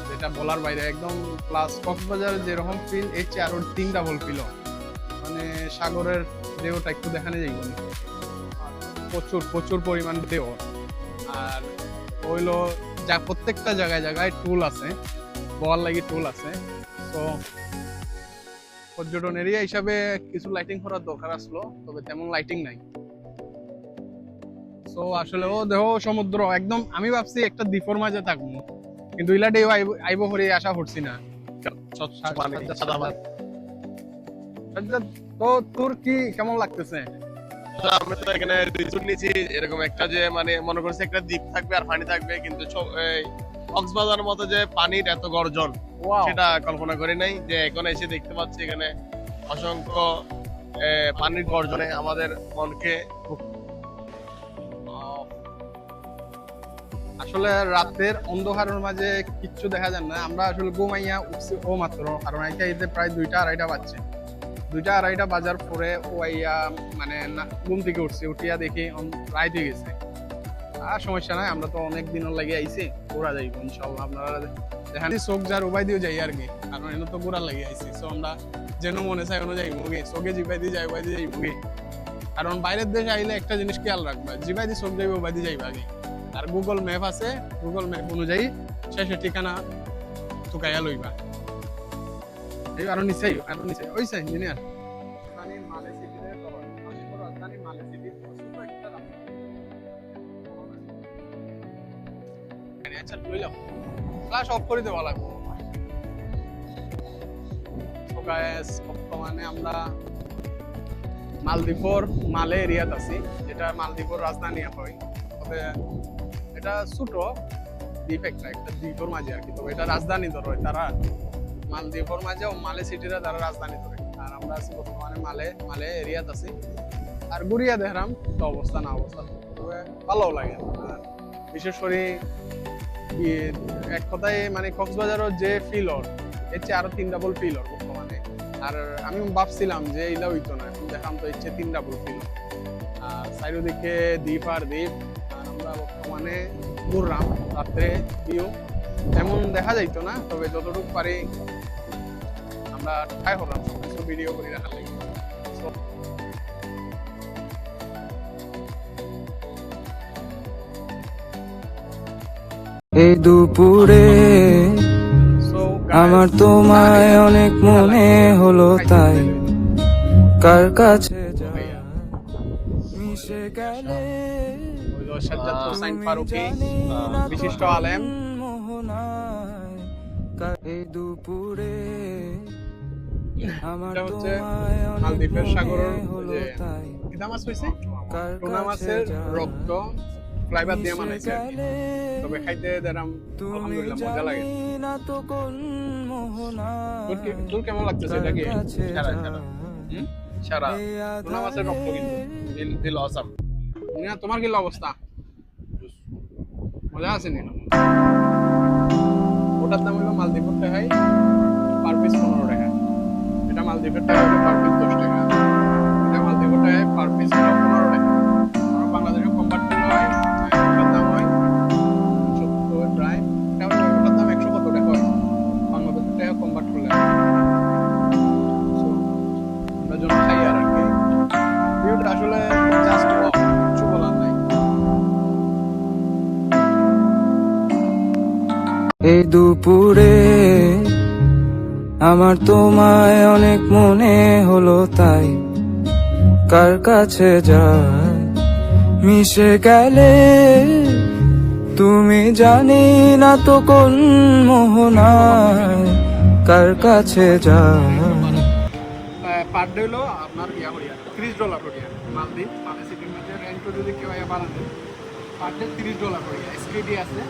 S1: যেটা বলার বাইরে একদম। প্লাস কক্সবাজার যেরকম ফিল, এর চেয়ে আরো 3 ডাবল ফিল হয়। মানে সাগরের ঢেউটা একটু দেখানো যাইব না, প্রচুর প্রচুর পরিমাণ ঢেউ। আর হইলো যা প্রত্যেকটা জায়গায় জায়গায় টুল আছে, বল লাগি টুল আছে। তো পর্যটন এরিয়া হিসাবে কিছু লাইটিং করার দরকার আসলো, তবে তেমন লাইটিং নাই। তো আসলে ও দেহ সমুদ্র একদম, আমি ভাবছি একটা দ্বীপের মাঝে থাকবো, কিন্তু ইলাডে আইব করে আশা করছি না। তো তোর কি কেমন লাগতেছে?
S5: আমরা তো এখানে রিসোর্ট নিয়েছি এরকম একটা, যে মানে মনে করছি একটা দ্বীপ থাকবে আর পানি থাকবে, কিন্তু কক্সবাজার মতো যে পানির এত গর্জন সেটা কল্পনা করি নাই। যে এখন এসে দেখতে পাচ্ছি এখানে অসংখ্য পানির গর্জনে আমাদের মনকে
S1: আসলে রাতের অন্ধকারের মাঝে কিচ্ছু দেখা যায় না। আমরা আসলে ঘুমাইয়া উঠছি ও মাত্র, কারণ এতে প্রায় 2টা-2:30 বাজছে। 2টা-2:30 বাজার পরে ও আইয়া মানে ঘুম থেকে উঠছি, উঠিয়া দেখি রাত হয়ে গেছে। আর সমস্যা নাই, আমরা তো অনেক দিনও লাগে আইছি, ঘোরা যাইব ইনশাল্লাহ। আপনারা দেখেন চোখ যার উপায় দিয়েও যাই আর কি, কারণ এনে তো ঘোরা লাগে আইছি। তো আমরা যেন মনে চাই অনু যাইব গে, চোখে জিবাই দিয়ে যাই উপায় দিয়ে যাইব গে। কারণ বাইরের দেশে আইলে একটা জিনিস খেয়াল রাখবা, জিবাই দিয়ে চোখ যাইব উপায় দিয়ে যাইবা আগে। আর গুগল ম্যাপ আছে, গুগল ম্যাপ অনুযায়ী শেষে ঠিকানা টুকাইয়া লইবা। এই আরো নিচে ওইছে ইঞ্জিনিয়ার ফ্ল্যাশ অফ করে দেওয়া লাগবে। বর্তমানে আমরা মালদ্বীপর মালে এরিয়াত আছি, যেটা মালদ্বীপর রাজধানী হয়। তবে এটা ছোট দ্বীপ, একটা দ্বীপের মাঝে আর কি। তবে এটা রাজধানী ধরো, তারা মালদ্বীপের মাঝে মালে সিটিরা তারা রাজধানী ধরে। আর আমরা আছি বর্তমানে মালে এরিয়াত আছি। আর ঘুরিয়া দেখলাম তো অবস্থা না অবস্থা, তবে ভালো লাগে। আর বিশেষ করে এক কথায় মানে কক্সবাজারের যে ফিল ওর, এর চেয়ে আরো 3 ডাবল ফিল ওর বর্তমানে। আর আমি ভাবছিলাম যে এইটা হইতো না, এখন দেখলাম তো এর চেয়ে 3 ডাবল ফিল। আর চারিদিকে দ্বীপ আর দ্বীপ। আর আমরা বর্তমানে ঘুরলাম, রাত্রে ভিউ তেমন দেখা যাইতো না, তবে যতটুকু পারি আমরা ট্রাই করলাম সবকিছু ভিডিও করে রাখার লাগে।
S7: এই দুপুরে আমার তোমায় অনেক মনে হলো, তাই কার কাছে মিশে গেলে
S1: সাজ্জাদ হোসাইন ফারুকী বিশিষ্ট আলেম।
S7: এই দুপুরে আমার
S1: এটা হচ্ছে
S7: তোমায় অনেক
S1: মালদ্বীপের সাগরের
S7: হলো,
S1: যে
S7: তাই
S1: কিতা মাছ হইছে, টুনা মাছের রক্ত ফ্লাইবার দিয়ে বানাইছে আর কি। তবে খাইতে দেখলাম আলহামদুলিল্লাহ মজা লাগে। তোর কেমন লাগতেছে এটা কি?
S5: সারা
S1: টুনা মাছের রক্ত কিন্তু
S5: দিল অসাম।
S1: না, তোমার কি অবস্থা? মজা আছে নি? ওটার দাম হইলো মালদ্বীপের টাকায় পার পিস 15 টাকা। এটা মালদ্বীপের টাকা হলো পার পিস 10 টাকা। এটা মালদ্বীপের টাকায় পার পিস 15 টাকা। আর বাংলাদেশে কনভার্ট করলে হয় ওটার দাম হয় 70 প্রায়। এটা হলো ওটার দাম 100 কত টাকা হয় বাংলাদেশের টাকা কনভার্ট করলে। আমরা যখন খাই আর কি ভিউটা আসলে জাস্ট কিছু বলার নাই।
S7: এই দুপুরে আমার তোমায় অনেক মনে হলো, তাই কার কাছে যায় মিশে গেলে তুমি, জানি না তো কোন মোহনায় কার কাছে যায়।
S1: পার ডে হলো আপনার $30 করিয়া মালদ্বীপ মানে সিটির মধ্যে রেন্ট যদি কেউ বানাতে পার ডে $30 করিয়া। স্কুটি আছে,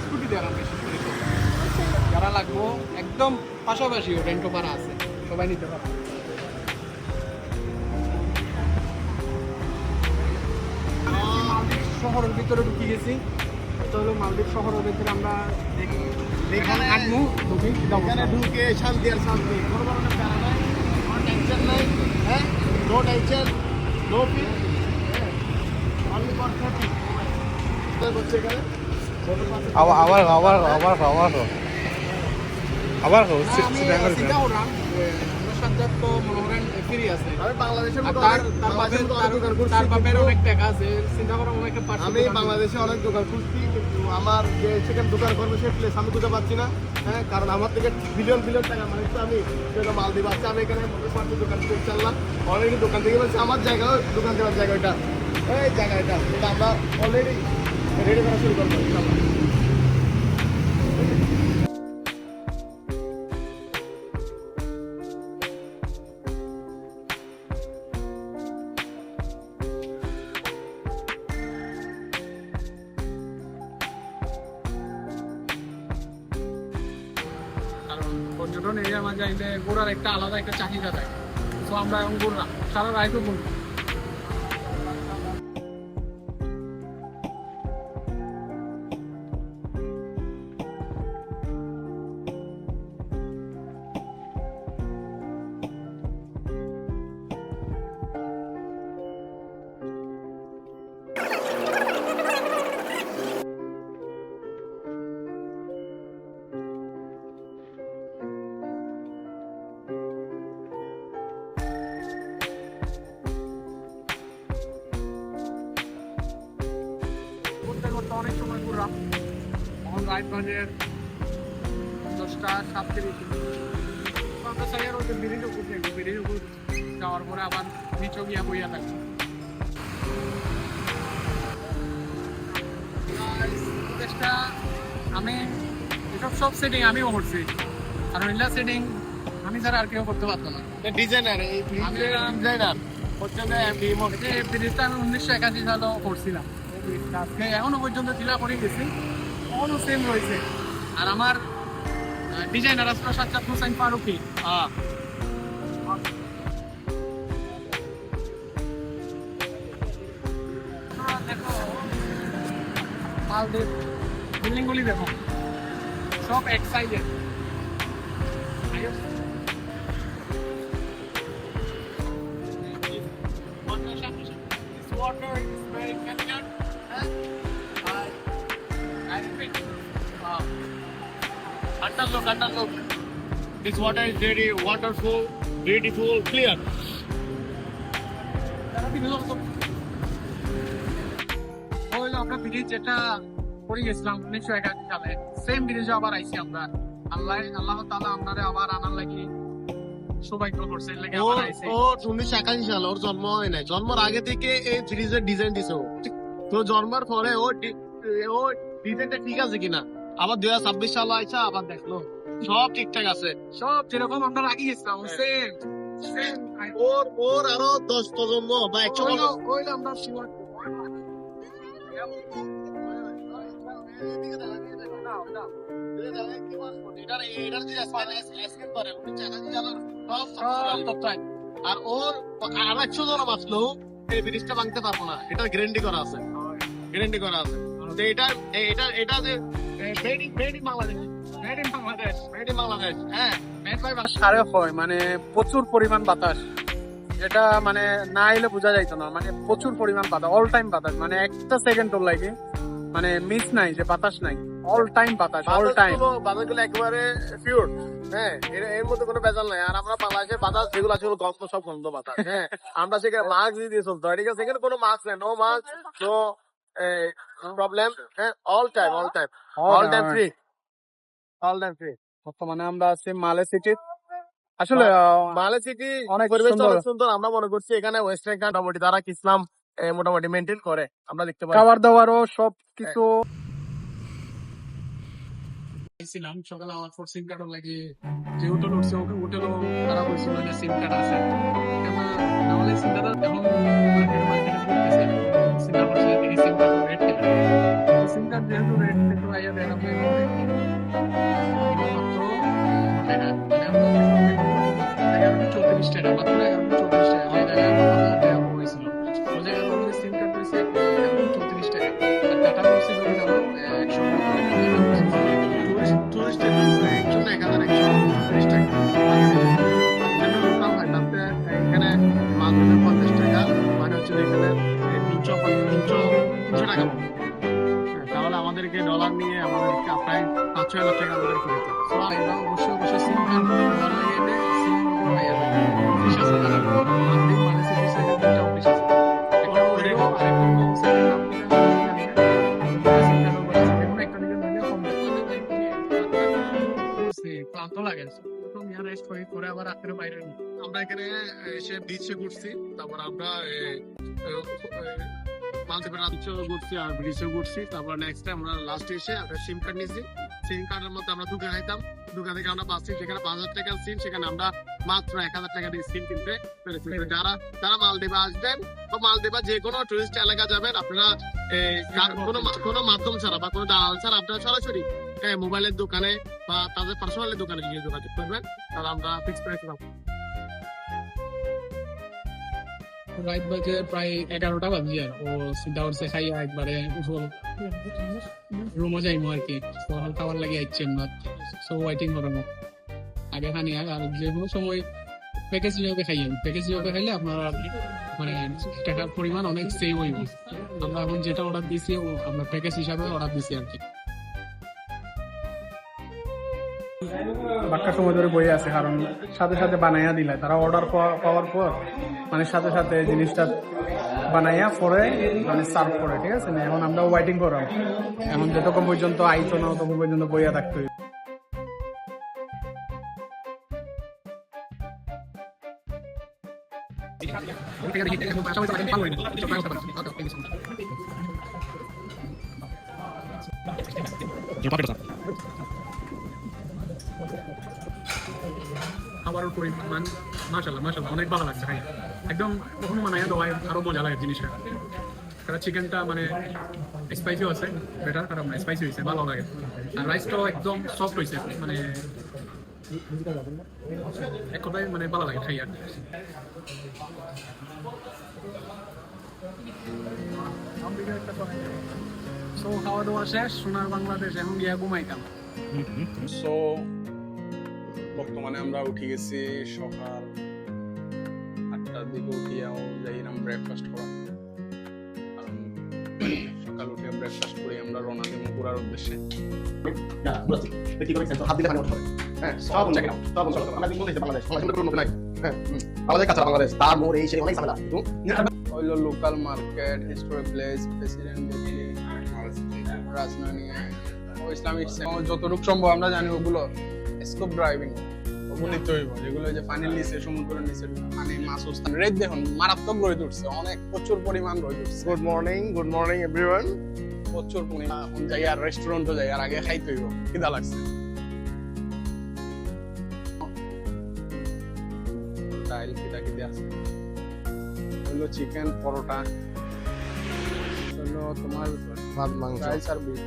S1: স্কুটি দেওয়ার বেশি করে যারা লাগবো একদম পাশাপাশি রেন্টও পারা আছে। সবাই নিতে পারবে। মালদ্বীপ শহরের ভিতরে ঢুকে গেছি। এটা হলো মালদ্বীপ শহরের ভিতরে আমরা এখানে হাঁটবো, ঢুকি
S5: এখানে ঢুকে শান্তি আর শান্তি, কোনো ধরনের প্যারা নাই, কোনো টেনশন নাই, হ্যাঁ, no tension, no feel, only for happy করছে এখানে।
S4: আবার আবার আবার আবার আবার আবার
S1: আমি চিন্তা করলাম যে আমরা সাজ্জাদ তো মনে করেন ফ্রি আছে,
S5: আমি বাংলাদেশের
S1: আর
S5: মতো
S1: তার
S5: অনেক-
S1: তার
S5: বাংলাদেশের মতো অনেক দোকান
S1: বাপের
S5: করছি,
S1: তার বাপের
S5: কিন্তু
S1: অনেক টাকা আছে, চিন্তা করলাম অনেকে পারছে
S5: আমি বাংলাদেশে অনেক দোকান খুঁজছি, কিন্তু আমার যে সেখানে দোকান করবে সেই প্লেস আমি খুঁজে পাচ্ছি না। হ্যাঁ, কারণ আমার থেকে বিলিয়ন বিলিয়ন টাকা মানে তো আমি সেটা মালদ্বীপ আছে, আমি এখানে মনে করছি দোকান করে চাললাম অলরেডি, দোকান থেকে বলছি আমার জায়গা, দোকান দেওয়ার জায়গা এটা, এই জায়গা এটা আমরা অলরেডি রেডি করা শুরু করবো ইনশাআল্লাহ।
S3: কারণ পর্যটন এরিয়ার মাঝে আইলে ঘোরার একটা আলাদা একটা চাহিদা থাকে। তো আমরা এখন ঘুরলাম, সারা রাইটও ঘুরলাম। করতে করতে অনেক সময় ঘুরলাম। এখন রাইট বাজে 10:37। আমরা সাইয়ার ওই ব্রিজের উপর দেখবো, ব্রিজের উপর যাওয়ার পরে আবার নিচে গিয়া বইয়া থাকবো। চেষ্টা আমি এসব সব সেটিং আমিও করছি, কারণ এগুলা সেটিং আমি ছাড়া আর কেউ করতে পারতো না।
S5: ডিজাইনার এই
S3: আমি
S5: ডিজাইনার হচ্ছে না এমডি
S3: এই ব্রিজটা আমি 1981 সালে করছিলাম। এই ব্রিজটা আজকে এখনো পর্যন্ত ঢিলা করে গেছি, এখনো সেম রয়েছে। আর আমার ডিজাইনার আসলে সাজ্জাদ হোসেন ফারুকি। তোমরা দেখো মালদ্বীপ বিল্ডিং গুলি দেখো, সব এক সাইজের। This water is very clear.
S5: Look. This water is very wonderful, beautiful, clear.
S3: হইলো আমরা ব্রিজ যেটা করে গেছিলাম 1981 সালে, সেম ব্রিজে আবার আইছি আমরা। আল্লাহ তাআলা আমারে আবার আনার লাগি সৌভাগ্য করছে, এর লাগি আবার আইছি।
S5: ও 1981 সালে ওর জন্ম হয় নাই, জন্মের আগে থেকে এই ব্রিজের ডিজাইন দিছে ও। তো জন্মের পরে ও ডিজাইনটা ঠিক আছে কিনা আবার 2026 সালে আইসা আবার দেখলো সব ঠিকঠাক আছে।
S3: সব যেরকম আমরা রাখি গেছিলাম সেম সেম।
S5: ওর আরো 10 প্রজন্ম বা 100
S3: হইলো আমরা শিওর।
S5: আর ওর আর 100 জন বাঁচলো এই ব্রিজটা ভাঙতে পারবো না, এটা গ্যারান্টি করা আছে, গ্যারান্টি করা আছে। তো এটা যে মেড ইন বাংলাদেশ, হ্যাঁ
S1: সারে হয় মানে প্রচুর পরিমাণ বাতাস, যেটা মানে না এলে বোঝা যাইতো না। মানে প্রচুর পরিমাণ বাতাস, অল টাইম বাতাস, মানে একটা সেকেন্ড ওর লাগে মানে মিস নাই যে বাতাস নাই, অল টাইম বাতাস, অল টাইম।
S5: বাতাসগুলো একেবারে পিওর, হ্যাঁ, এর মধ্যে কোনো ভেজাল নাই। আর আমরা বাংলাদেশের বাতাস যেগুলো আছে ওগুলো গন্ধ, সব গন্ধ বাতাস, হ্যাঁ। আমরা সেখানে মাস্ক দিয়ে চলতে হয়, ঠিক আছে? সেখানে কোনো মাস্ক নেই, নো মাস্ক, নো প্রবলেম, হ্যাঁ, all time free, all time free.
S1: বর্তমানে আমরা আছি মালে সিটি। আসলে
S5: মালে সিটি
S1: অনেক
S5: পরিবেশটা
S1: সুন্দর।
S5: অনেক সুন্দর। আমরা মনে করছি এখানে ওয়েস্টার্ন কান্ট্রি মোটামুটি তারা ইসলাম মোটামুটি মেনটেন করে, আমরা দেখতে পাই।
S1: খাবার দাবারও সব কিছু
S3: ছিলাম সকালে আমার ফোর সিম কার্ড লাগে, যে হোটেল উঠছে হোটেলও খারাপ হয়েছিল যে সিম কার্ড আছে। আমাদের সিম কার্ড এখন মার্কেটে করতেছে, চিন্তা করছে দেখি সিম কার্ড রেট কেনা। সিম কার্ড যেহেতু রেট একটু আইয়া দেয় আমরা মাত্র মানে আমরা
S1: 5-6 লাখ টাকা আমাদের করে দিত। তো আমরা অবশ্যই অবশ্যই সিম কার্ড ব্যবহার লাগিয়ে নেই, সিম নম্বর আইয়া লাগে। অফিস আছে তারা মালদ্বীপ মানে সিটি সাইডে 2টা অফিস আছে। একটা ওইরো আরেকটা হলো ওয়েবসাইটের নাম কি জানি না, সিম কার্ড নম্বর আছে। যেকোনো একটা দিকে নিলে কম ক্লান্ত লাগে। প্রথম ইয়ার রেস্ট করে আবার রাত্রে বাইরে আমরা এখানে এসে বিচে ঘুরছি, তারপর আমরা মালদ্বীপের রাজ্যেও ঘুরছি আর ব্রিজেও ঘুরছি। তারপর নেক্সট টাইম আমরা লাস্টে এসে আমরা সিম কার্ড নিয়েছি। সিম কার্ডের মধ্যে আমরা দুটো খাইতাম, দুটো থেকে আমরা পাচ্ছি যেখানে 5,000 টাকার সিম, সেখানে আমরা মাত্র 1,000 টাকা দিয়ে সিম কিনতে পেরেছি। যারা মালদ্বীপে আসবেন বা মালদ্বীপে যে কোনো টুরিস্ট এলাকা যাবেন, আপনারা কোনো মাধ্যম ছাড়া বা কোনো দালাল ছাড়া আপনারা সরাসরি মোবাইলের দোকানে বা তাদের পার্সোনাল দোকানে গিয়ে যোগাযোগ করবেন, তাহলে আমরা ফিক্স প্রাইস পাবো।
S3: রাইট বাজে প্রায় 11টা বাজে আর ও সিধা উঠছে খাইয়া একবারে রুমও যাইমো আর কি। তো খাবার লাগে আইছেন না, সো ওয়েটিং করবো আগে খানি। আর যে কোনো সময় প্যাকেজ হিসাবে খাইয়েন, প্যাকেজ হিসাবে খাইলে আপনার মানে টাকার পরিমাণ অনেক সেভ হইব। আমরা এখন যেটা অর্ডার দিছি আমরা প্যাকেজ হিসাবে অর্ডার দিছি আর কি।
S1: বাক্কা সময় ধরে বই আছে, কারণ সাথে সাথে বানাইয়া দিলে তারা অর্ডার পাওয়ার পর মানে সাথে সাথে জিনিসটা বানাইয়া পরে মানে সার্ভ করে, ঠিক আছে না? এখন আমরা ওয়েটিং করাম, এখন যতক্ষণ পর্যন্ত আইতো না ততক্ষণ পর্যন্ত বইয়া থাকতে হইব।
S3: খাবারের পরিমাণ মাশাআল্লাহ অনেক ভালো লাগছে খাই। একদম কখনো মানে দেওয়ায় আরো মজা লাগে জিনিসটা। কারণ চিকেনটা মানে স্পাইসিও আছে, বেটার খারাপ না, স্পাইসি হয়েছে, ভালো লাগে। আর রাইসটাও একদম সফট হয়েছে, মানে এক কথায় মানে ভালো লাগে খাই আর। সো খাওয়া দাওয়া শেষ, সোনার বাংলাদেশ এখন গিয়া ঘুমাইতাম।
S1: সো বর্তমানে আমরা উঠে গেছি সকাল 8টার দিকে, উঠিয়াও যাইলাম ব্রেকফাস্ট করা। কারণ সকাল উঠে ব্রেকফাস্ট করে আমরা রওনা দেব ঘোরার উদ্দেশ্যে। হইলো local market, historic place, president Delhi, রাজধানী ও ইসলামিক যতটুকু সম্ভব আমরা জানি ওগুলো স্কোপ ড্রাইভিং ওগুলো নিতে হইব, যেগুলো যে পানির নিচে সমুদ্রের নিচে পানি মাছ উস্তান রেড দেখুন মারাত্মক রোদ উঠছে, অনেক প্রচুর পরিমাণ রোদ উঠছে।
S5: Good morning everyone.
S1: প্রচুর পরিমাণ এখন যাই আর রেস্টুরেন্টও যাই আর আগে খাইতে হইব, খিদা লাগছে। ডাইল খিদা আছে, হইলো চিকেন পরোটা, হইলো তোমার
S5: ভাত মাংস।
S1: রাইস আর বিফ।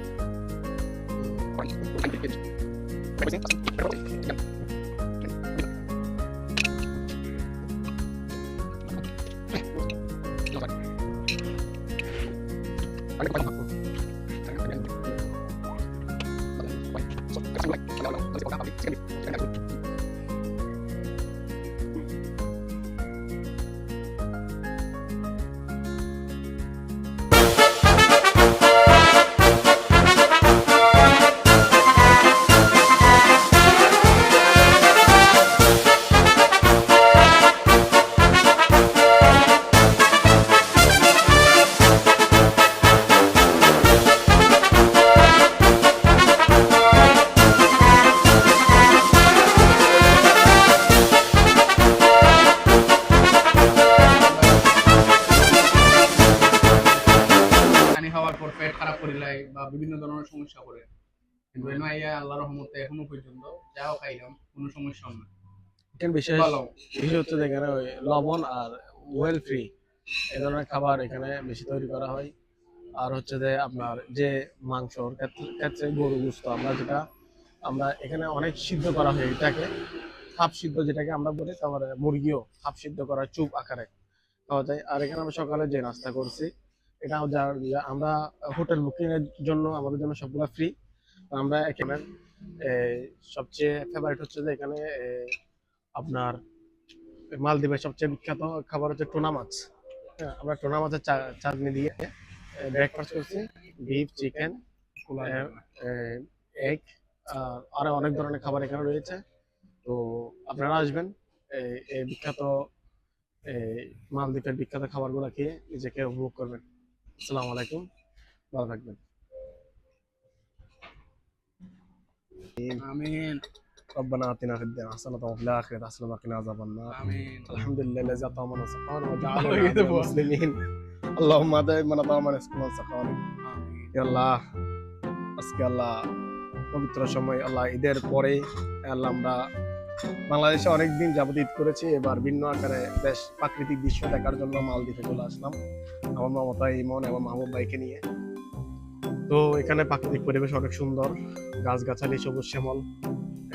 S1: পানি খাওয়ার পর পেট খারাপ করে লাই বা বিভিন্ন ধরনের সমস্যা করে, কিন্তু আল্লাহর রহমতে এখনো পর্যন্ত যাও খাইলাম কোনো সমস্যা না।
S5: এখানে বিশেষ বিষয় হচ্ছে যে এখানে ওই লবণ আর ওয়েল ফ্রি এই ধরনের খাবার এখানে বেশি তৈরি করা হয়। আর হচ্ছে যে আপনার যে মাংসর ক্ষেত্রে গরু গোশত আমরা এখানে অনেক সিদ্ধ করা হয়, এটাকে হাফ সিদ্ধ যেটাকে আমরা বলি, তারপরে মুরগিও হাফ সিদ্ধ করা চুপ আকারে খাওয়া যায়। আর এখানে আমরা সকালে যে নাস্তা করছি এটা আমরা হোটেল বুকিং এর জন্য আমাদের জন্য সবগুলো ফ্রি। আমরা এখানে সবচেয়ে ফেভারিট হচ্ছে যে এখানে আপনার মালদ্বীপের সবচেয়ে বিখ্যাত খাবার হচ্ছে টুনা মাছ। হ্যাঁ, আমরা টুনা মাছের চাটনি দিয়ে ব্রেকফাস্ট করছি, বিফ, চিকেন, এগ
S6: আরো অনেক ধরনের খাবার এখানে রয়েছে। তো আপনারা আসবেন, এই বিখ্যাত এই মালদ্বীপের বিখ্যাত খাবারগুলো খেয়ে নিজেকে উপভোগ করবেন। আসসালামু আলাইকুম, ভালো থাকবেন।
S1: আমিন
S6: ربنا آتنا في الدنيا حسنة وفي الآخرة حسنة وقنا عذاب النار.
S1: আমিন।
S6: الحمد لله الذي أطعمنا وسقانا
S1: الله
S6: وجعلنا من
S1: يدفع.
S6: المسلمين. اللهم دائما من أطعمنا وسقانا وسقانا. يا الله আজকে আল্লাহ পবিত্র সময়, আল্লাহ ঈদের পরে আল্লাহ আমরা বাংলাদেশে অনেকদিন যাবত ঈদ করেছি, এবার ভিন্ন আকারে বেশ প্রাকৃতিক দৃশ্য দেখার জন্য মালদ্বীপে চলে আসলাম আমার মমতা ইমন এবং মাহবুব ভাইকে নিয়ে। তো এখানে প্রাকৃতিক পরিবেশ অনেক সুন্দর, গাছগাছালি, সবুজ শ্যামল,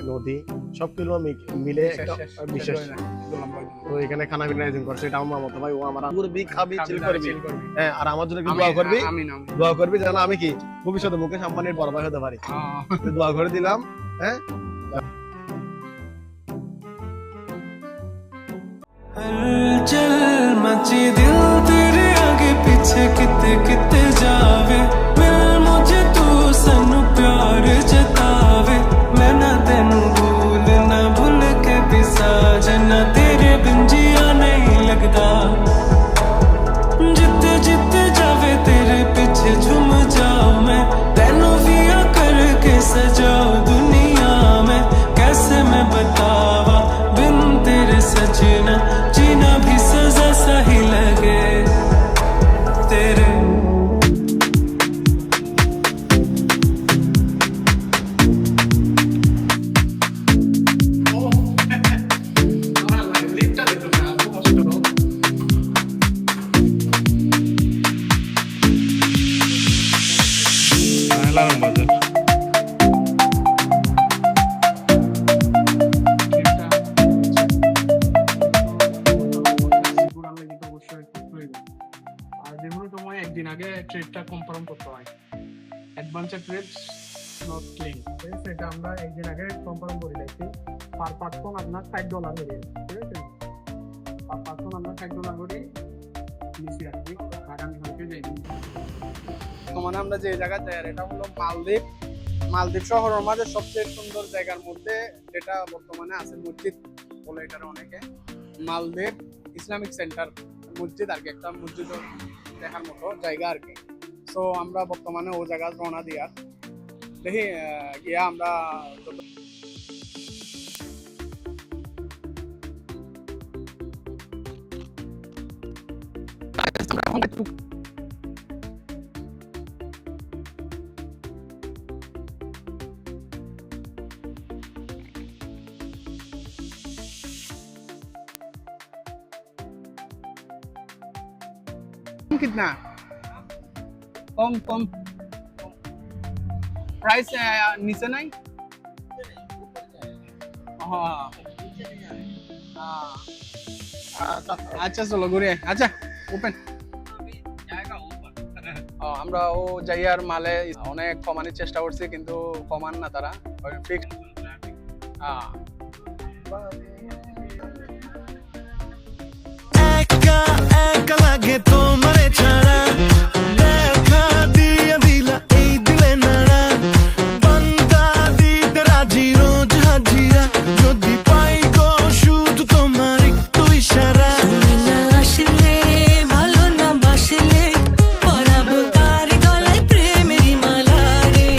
S6: নদী, সবগুলো মিলে একটা বিশেষ। তো এখানে খানা পিনা আয়োজন করছে, এটা আমার মামা ভাই, ও আমার ঘুরবি, খাবি, চিল করবি, হ্যাঁ, আর আমার জন্য দোয়া করবি, দোয়া করবি যেন আমি কি ভবিষ্যতে মুকেশ আম্বানির বড় ভাই হতে পারি। দোয়া করে দিলাম, হ্যাঁ।
S7: हलचल मची दिल तेरे आगे पीछे किते किते जावे, मिल मुझे तू सनु प्यार जतावे, मैं ना तेनू भूल ना भूल के भी साजना, तेरे बिन जिया नहीं लगदा, जिते जिते जावे तेरे पीछे झूम जाओ मैं, तेनू विया करके सजाओ दुनिया में, कैसे मैं बतावा बिन तेरे सजना, जीना भी सजा सा ही लगे तेरे।
S4: Alarm বাজে।
S3: আর যেকোনো সময় একদিন আগে ট্রেডটা কনফার্ম করতে হয়। অ্যাডভান্সের ট্রেড নট ক্লিন, ঠিক আছে? এটা আমরা একদিন আগে কনফার্ম করে রাখছি। পার পার্সন আপনার $60 করে, ঠিক আছে? পার পার্সন আমরা $60 করে নিচ্ছি আর কি। আগামীকালকে যাই।
S1: বর্তমানে আমরা যে জায়গায় যাই, আর এটা হলো মালদ্বীপ। মালদ্বীপ শহরের মাঝে সবচেয়ে সুন্দর জায়গার মধ্যে যেটা বর্তমানে আছে, মসজিদ বলে এটার অনেকে, মালদ্বীপ ইসলামিক সেন্টার মসজিদ আর কি, একটা মসজিদ দেখার মতো জায়গা আর কি। সো আমরা বর্তমানে ও জায়গা রওনা দিয়ার দেখি গিয়া আমরা कितना कम कम प्राइस नीचे नहीं। हाँ আচ্ছা চলো ঘুরে আচ্ছা ওপেন আমরা ও যাইয়ার মালে অনেক কমানোর চেষ্টা করছি কিন্তু কমান না তারা ফিক্স।
S2: একা একা লাগে তোমারে ছাড়া, দেখা দিয়া দিলা এই দিলে নাড়া, বান্দা দিতে রাজি রোজ হাজিরা, যদি পাই গো শুধু তোমার একটু ইশারা।
S8: আসলে ভালো না বাসলে পরাবো তার গলায় প্রেমেরই মালা রে,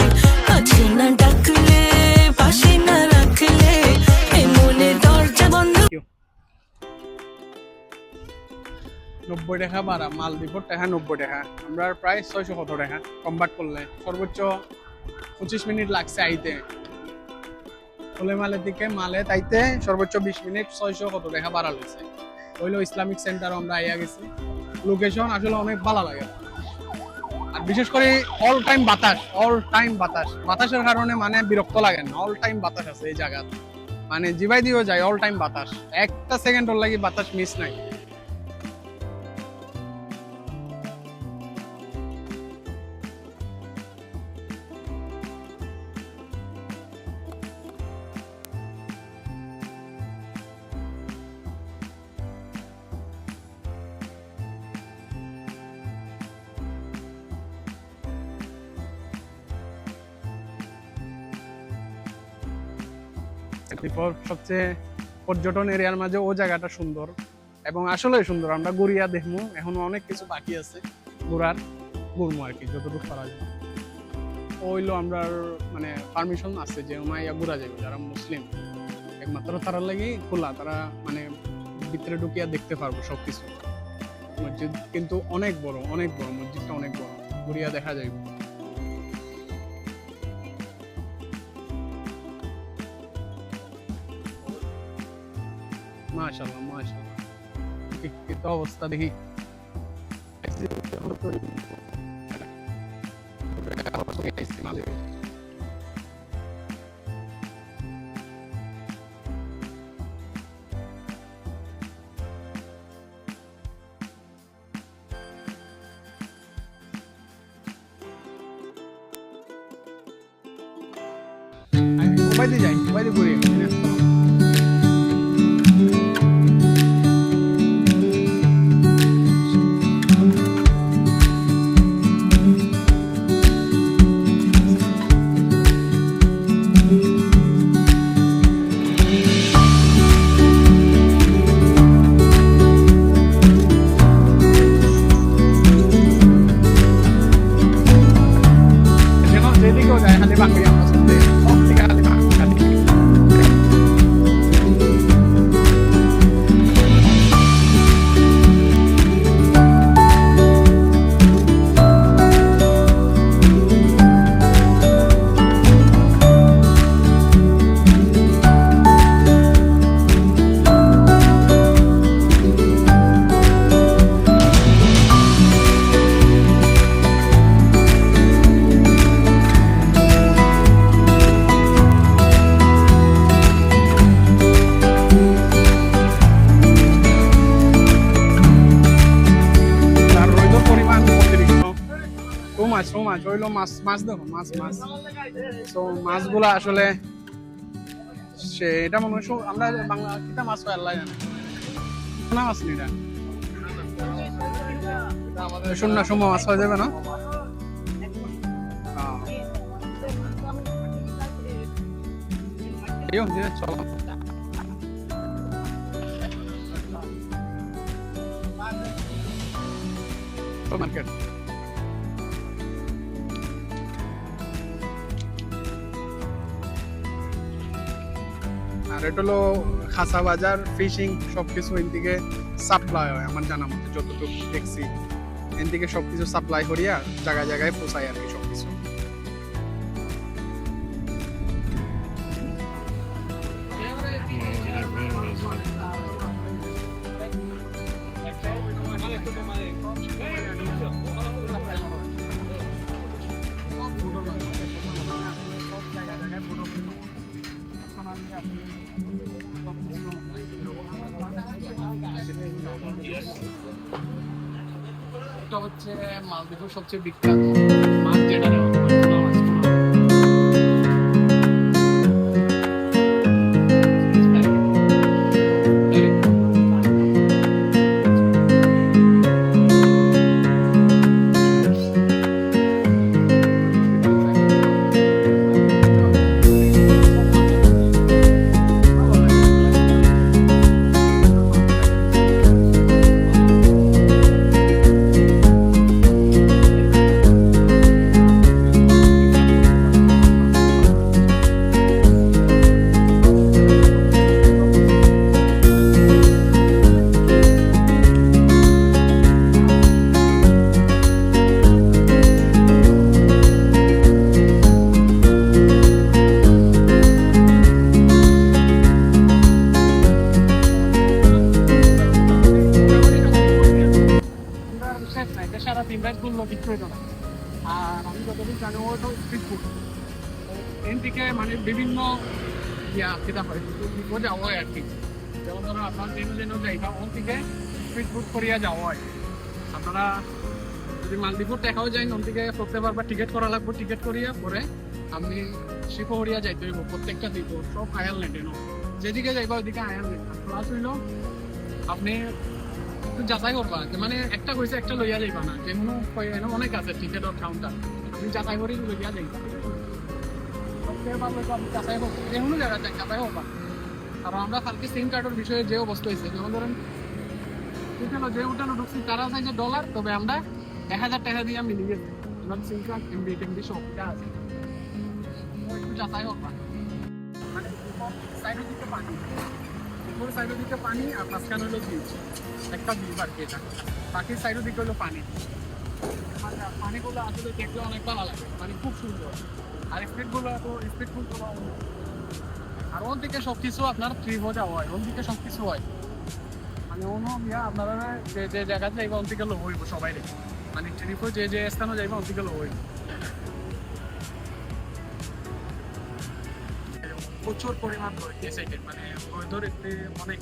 S8: আছে না ডাকলে পাশে না রাখলে এ মনে দরজা বন্ধ।
S1: 90 টাকা ভাড়া, মালদ্বীপের টাকা 90 টাকা, আমরা প্রায় 600 কত টাকা কনভার্ট করলে সর্বোচ্চ 25 মিনিট লাগছে আইতে। কোলে মালে থেকে মালে তাইতে সর্বোচ্চ 20 মিনিট, 600 কত টাকা ভাড়া লাগছে। হইলো ইসলামিক সেন্টার আমরা আইয়া গেছি। লোকেশন আসলে অনেক ভালো লাগে, আর বিশেষ করে অল টাইম বাতাস, বাতাসের কারণে মানে বিরক্ত লাগে না। অল টাইম বাতাস আছে এই জায়গা, মানে জিবাই দিয়েও যায় অল টাইম বাতাস, একটা সেকেন্ড ওর লাগি বাতাস মিস নাই। এরপর সবচেয়ে পর্যটন এরিয়ার মাঝে ও জায়গাটা সুন্দর এবং আসলে সুন্দর। আমরা ঘুরিয়া দেখবো, এখনো অনেক কিছু বাকি আছে ঘুরমো আর কি যতটুকু পারা যায়। ওইলো আমরা মানে পারমিশন আছে যে মাইয়া ঘুরা যাবে, যারা মুসলিম একমাত্র তারা লাগে খোলা, তারা মানে ভিতরে ঢুকিয়া দেখতে পারবো সবকিছু। মসজিদ কিন্তু অনেক বড় মসজিদটা অনেক বড়, ঘুরিয়া দেখা যাবে। মাশাআল্লাহ মাশাআল্লাহ, কি তো অবস্থা দেখি। বাইরে যাই, বাইরে ঘুরে যেদিকেও যায় খালি বাঙালি আমরা শুনতে সব থেকে খালি বাঙালি। মাছ হইলো মাছ দেখো মাছ তো মাছগুলা আসলে সে এটা মনে হয় আমরা বাংলা কিটা মাছ হয় আল্লাহ জানে, না মাছ নি এটা আমাদের শূন্য সময় মাছ হয়ে যাবে না। চলো মার্কেট আর এটা হলো খাসা বাজার, ফিশিং সবকিছু এন থেকে সাপ্লাই হয় আমার জানা মতে, যতটুকু দেখছি এন থেকে সবকিছু সাপ্লাই করিয়া জায়গায় জায়গায় পৌঁছায় আর কি সবকিছু।
S3: এটা হচ্ছে মালদ্বীপের সবচেয়ে বিখ্যাত মাছ, যেটা সারা দিন রাত গুলো বিক্রয় করা। আর আমি যতদিন জানি ওটা স্ট্রিট ফুড এন থেকে মানে বিভিন্ন যেটা হয় যাওয়া হয় আর কি। যেমন ধরো আপনার যেন জায়গা ওন থেকে স্ট্রিট ফুড করিয়া যাওয়া হয়। আপনারা যদি মালদ্বীপের দেখাও যায় ওন থেকে করতে পারবা, টিকিট করা লাগবে, টিকিট করিয়া পরে আপনি শিপহরিয়া যাইতে হইব। প্রত্যেকটা দ্বীপ সব আয়ারল্যান্ডে নো, যেদিকে যাইবা ওইদিকে আয়ারল্যান্ড। প্লাস হইলো আপনি যাচাই করবা, মানে একটা কইছে একটা লইয়া যাইবা না, যেমন অনেক আছে টিকেটের কাউন্টার, আপনি যাচাই করে লইয়া যাইবা। সবচেয়ে ভালো আপনি যাচাই করবো, যেমন জায়গা যাচাই করবা। কারণ আমরা কালকে সিম কার্ডের বিষয়ে যে অবস্থা হয়েছে, যেমন ধরেন যে উঠানো ঢুকছি তারা চাইছে ডলার, তবে আমরা 1000 টাকা দিয়ে মিলে গেছে। এবার সিম কার্ড এমবি সবটা আছে, একটু যাচাই হোক না। মানে সাইডের দিকে পানি, উপর সাইডের দিকে পানি, আর মাঝখানে হলো বিচ, একটা বিচ আর কি এটা। বাকি সাইডের দিকে হলো পানি। মানে পানিগুলো আসলে দেখলে অনেক ভালো লাগে, মানে খুব সুন্দর। আর স্পিডগুলো তো স্পিডগুলো, আর ওর দিকে সবকিছু আপনার ট্রিপও যাওয়া হয়, ওর দিকে সবকিছু হয়। মানে অন্য আপনারা যে জায়গাতে যাইবা ওর দিকে লোক হইব সবাই, মানে ট্রিপও যে স্থানে যাইবা ওর দিকে লোক হইব। প্রচুর পরিমাণ এক্সাইটেড, মানে ধরতে অনেক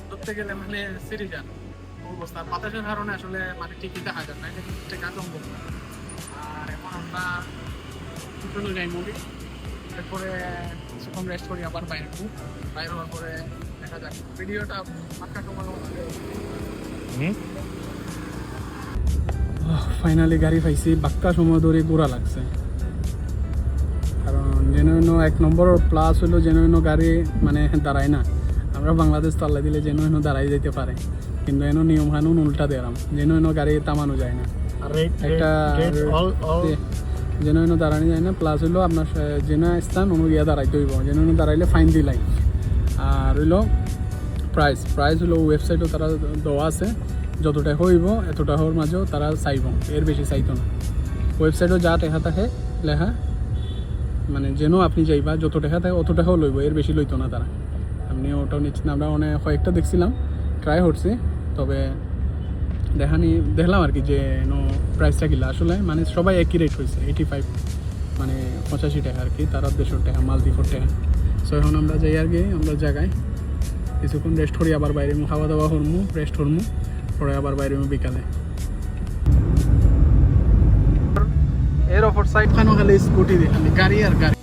S3: ধরতে গেলে মানে সিরিজ যান অবস্থা। বাতাসের কারণে আসলে মানে টিকিট দেখা যায় না, এটা টেকা সম্ভব না। আর এখন আমরা চলে যাই মুভি, এরপরে কিছুক্ষণ রেস্ট করি, আবার বাইরে খুব বাইরে হওয়ার পরে দেখা যাক ভিডিওটা পাক্কা তোমার।
S1: ফাইনালি গাড়ি পাইছি, বাক্কা সময় ধরে ঘোরা লাগছে। কারণ যেন এক নম্বর প্লাস হলো যেন গাড়ি মানে দাঁড়ায় না। আমরা বাংলাদেশ তাল্লা দিলে যেন দাঁড়াই যেতে পারে, কিন্তু এনো নিয়ম কানুন উল্টা দেরাম, যেন গাড়ি থামানো যায় না। একটা যেন দাঁড়ানো যায় না, প্লাস হইলো আপনার যেন স্থান অনুযায়ী দাঁড়াইতে হইব, যেন দাঁড়াইলে ফাইন দিলাই। আর হইলো প্রাইস হলো ওয়েবসাইটও তারা দেওয়া আছে, যতটা হইব এতটা হওয়ার মাঝেও তারা চাইব, এর বেশি চাইতো না। ওয়েবসাইটও যা লেখা থাকে লেখা, মানে যেন আপনি যাইবা যত টাকা থাকে অত টাকাও লইব, এর বেশি লইতো না তারা। আপনি ওটাও নিচ্ছেন, আমরা অনেক কয়েকটা দেখছিলাম, ট্রাই করছি, তবে দেখলাম আর কি যে প্রাইসটা কিলা আসলে মানে সবাই একই রেট হয়েছে, 85 মানে 85 টাকা আর কি, তারা 150 টাকা, মাল 200 টাকা। সো এখন আমরা যাই আর কি, আমরা জায়গায় কিছুক্ষণ রেস্ট করি, আবার বাইরে খাওয়া দাওয়া করমু, রেস্ট করমু, পরে আবার বাইরে বিকালে। এর অপর সাইড খানো খালি স্কুটি দিয়ে খালি গাড়ি আর গাড়ি।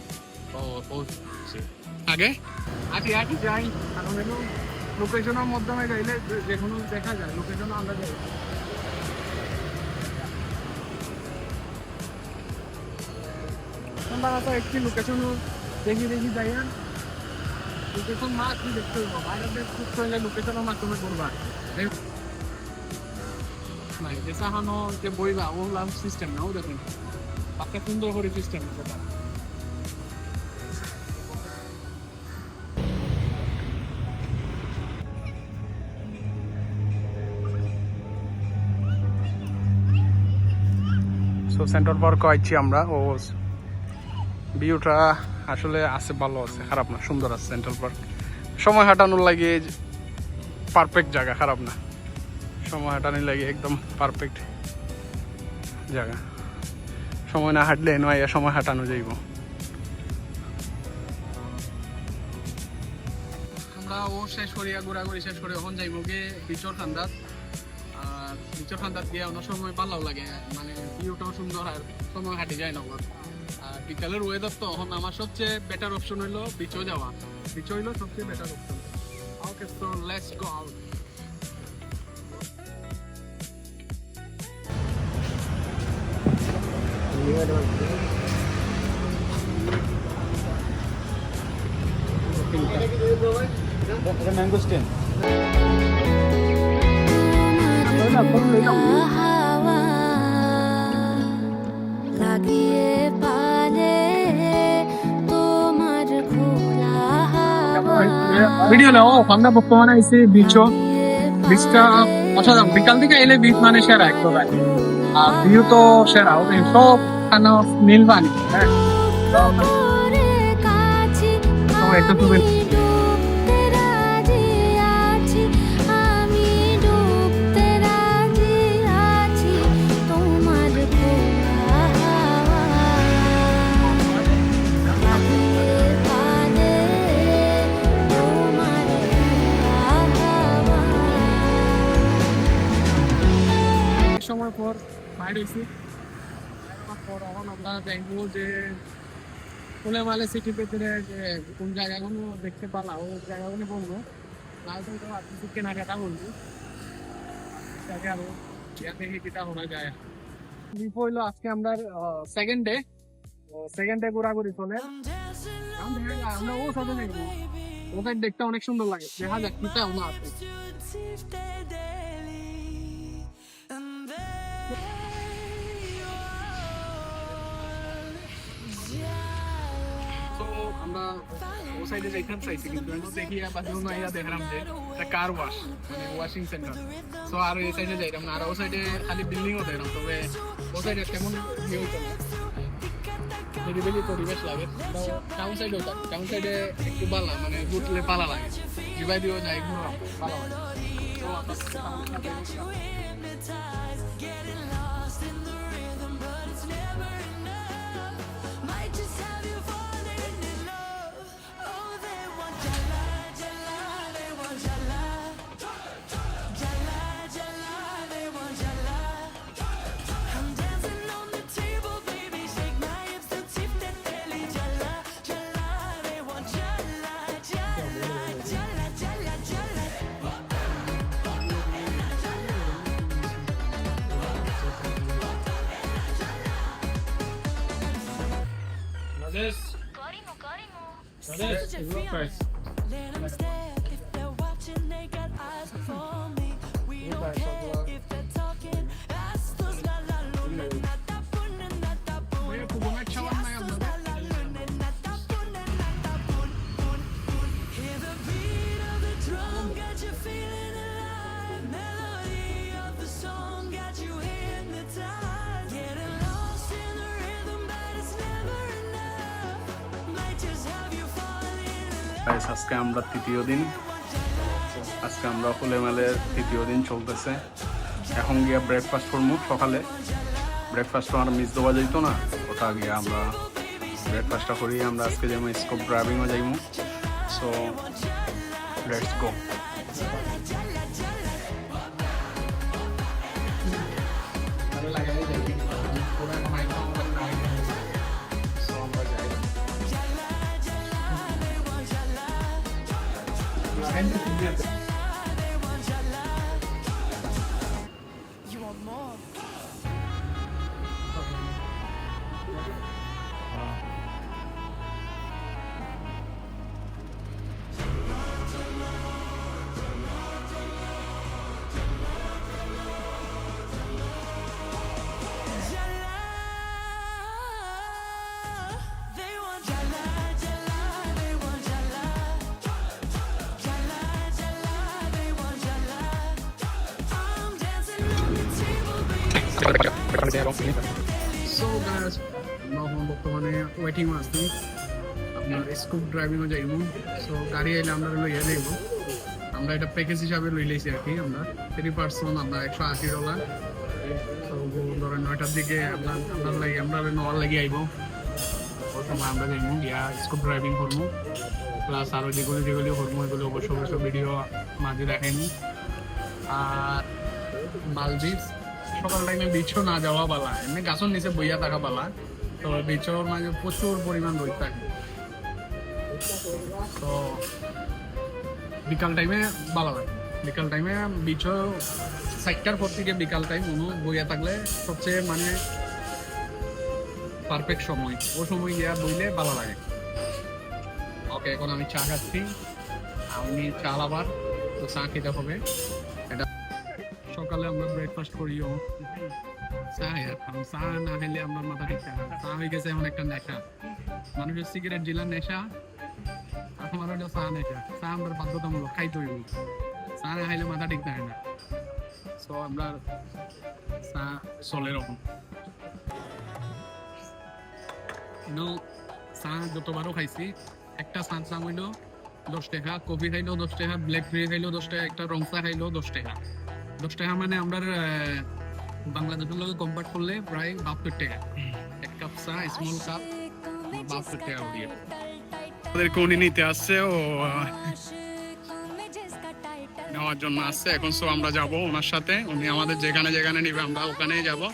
S3: আগে আগে যাই, কারণ এগুলো লোকেশনের মাধ্যমে যাইলে যে কোনো দেখা যায়, লোকেশনও আমরা যাই। একটি লোকেশন দেখি যাই, লোকেশন মাছ দেখতে হইব, বাইরে দেখতে লোকেশনের মাধ্যমে করবা। যে সাহানো যে বইবা ও লাভ সিস্টেম নাও দেখুন, পাক্কা সুন্দর করে সিস্টেম সেটা।
S1: সো সেন্ট্রাল পার্ক আইছি আমরা, ও ভিউটা আসলে আছে, ভালো আছে, খারাপ না, সুন্দর আছে সেন্ট্রাল পার্ক। সময় হাঁটানোর লাগে পারফেক্ট জায়গা, খারাপ না, সময় হাঁটানোর লাগে একদম পারফেক্ট জায়গা। সময় না হাঁটলে নয় সময় হাঁটানো যাইব।
S3: আমরা ও শেষ করিয়া ঘোরাঘুরি শেষ করে এখন যাইব গিয়ে বিচর খান্দাত। আর বিচর খান্দাত গিয়ে অনেক সময় ভালো লাগে, মানে ভিউটাও সুন্দর আর সময় হাঁটি যায় না। আর বিকালের ওয়েদার তো এখন আমার সবচেয়ে বেটার অপশন হইলো বিচও যাওয়া, বিচ হইলো সবচেয়ে better option. Okay, so let's go out.
S8: হাওয়া লাগিয়ে পালে তোমার খোলা হাওয়া
S3: ভিডিও নাও, আমরা বর্তমানে আইছি বিচও। বিচটা অসাধারণ, বিকাল থেকে এলে বিচ মানে সেরা একদম। আর ভিউ তো সেরা, সব খানা নীল পানি। হ্যাঁ, একটু তুমি সময় পর বাইরে হয়েছি, পর এখন আমরা দেখবো যে ফুলেমালে সিটির ভেতরে যে কোন জায়গাগুলো দেখতে পারলাম ওই জায়গাগুলো বলবো, লাইসেন্স তো আর কিছু কেনাকাটা বলবো, তাকে আরো দেখি কিটা শোনা যায়। দ্বীপ হইলো আজকে আমরা সেকেন্ড ডে ঘোরাঘুরি চলে, আমরা ও সাথে দেখবো ওখানে দেখতে অনেক সুন্দর লাগে, দেখা যাক কি চাও না আছে। তো আমরা ও সাইডে যাইতাম চাইছি, কিন্তু আমি দেখি দেখলাম যে একটা কার ওয়াশ মানে ওয়াশিং সেন্টার। তো আর এই সাইডে যাইতাম না, আর ও সাইডে খালি বিল্ডিংও দেখলাম, তবে ও সাইডে তেমন ভিউ হতো না, নিরিবিলি পরিবেশ লাগে। টাউন সাইডে ওটা টাউন সাইডে একটু পালা মানে ঘুরলে পালা লাগে, জিবাই দিয়েও যায় ঘুরো পালা লাগে। তো
S8: Let 'em stare. If they're watching, they got eyes for me. We don't care if they're talking. Estos la la luna, nata puna, nata pun. Estos la la luna, nata puna, nata pun, pun, pun. Hear the beat of the drum, got you feeling alive. Melody of the song, got you hypnotized. Getting lost in the rhythm, but it's never enough. Might just have you falling in love.
S4: Guys আজকে আমরা তৃতীয় দিন, আজকে আমরা ফুলেমালের তৃতীয় দিন চলতেছে। এখন গিয়া ব্রেকফাস্ট করবো, সকালে ব্রেকফাস্ট আর মিস দেওয়া যাইতো না, ওটা গিয়া আমরা ব্রেকফাস্টটা করি। আমরা আজকে যেমন স্কোপ ড্রাইভিংও যাইমু, so let's go.
S8: You want more? They want jala, jala, they want jala. Jala, jala, they want jala. I'm dancing on the table, baby.
S3: So guys, আমরা এখন বর্তমানে ওয়েটিং আছি, আপনার স্কুপ ড্রাইভিংও যাইব। সো গাড়ি আইলে আমরা লইয়া যাইব, আমরা এটা প্যাকেজ হিসাবে লই লাইছি আর কি। আমরা 3 পার্সন আমরা $180। তো ধরেন 9টার দিকে আমরা নেওয়ার লাগি আইব, ওই সময় আমরা যাইব ইয়া স্কুপ ড্রাইভিং করবো, প্লাস আরও যেগুলি করবো এগুলো অবশ্য ভিডিও মাঝে দেখাইনি। আর মালদ্বীপ সকাল টাইমে বিচও না যাওয়া বালা, এমনি গাছের নিচে বইয়া থাকা বালা, তো বিচর মাঝে প্রচুর পরিমাণ রোদ থাকে। তো বিকাল টাইমে ভালো লাগে, বিকাল টাইমে বিচও 4টার পর থেকে বিকাল টাইম বইয়া থাকলে সবচেয়ে মানে পারফেক্ট সময়, ও সময় গিয়া বইলে ভালো লাগে। ওকে, এখন আমি চা খাচ্ছি, আমি চা আবার তো চা খেতে হবে। এটা সকালে আমরা ব্রেকফাস্ট করিও চা, চা না খেলে আমরা মাথা ঠিক থাকে না। চা হয়ে গেছে এমন একটা নেশা, মানুষের সিগারেট জিলার নেশা, আমার হলো চা নেশা। চা আমরা বাধ্যতামূলক খাইতে হইব, চা না খাইলে মাথা ঠিক থাকে না। সো আমরা চা চলে রকম চা যতবারও খাইছি, একটা চা হইলো 10 টাকা, কফি খাইলেও 10 টাকা, ব্ল্যাক টি খাইলেও 10 টাকা, একটা রং চা খাইলেও 10 টাকা। 10 টাকা মানে আমরা বাংলাদেশের লোকে কম্পার্ট করলে প্রায় 72 টাকা। এক কাপ চা, স্মল কাপ, 72 টাকা দিয়ে আমাদের কোনি নিতে আসছে, ও নেওয়ার জন্য আসছে এখন। সো আমরা যাবো ওনার সাথে, উনি আমাদের যেখানে যেখানে নিবে আমরা ওখানেই যাবো।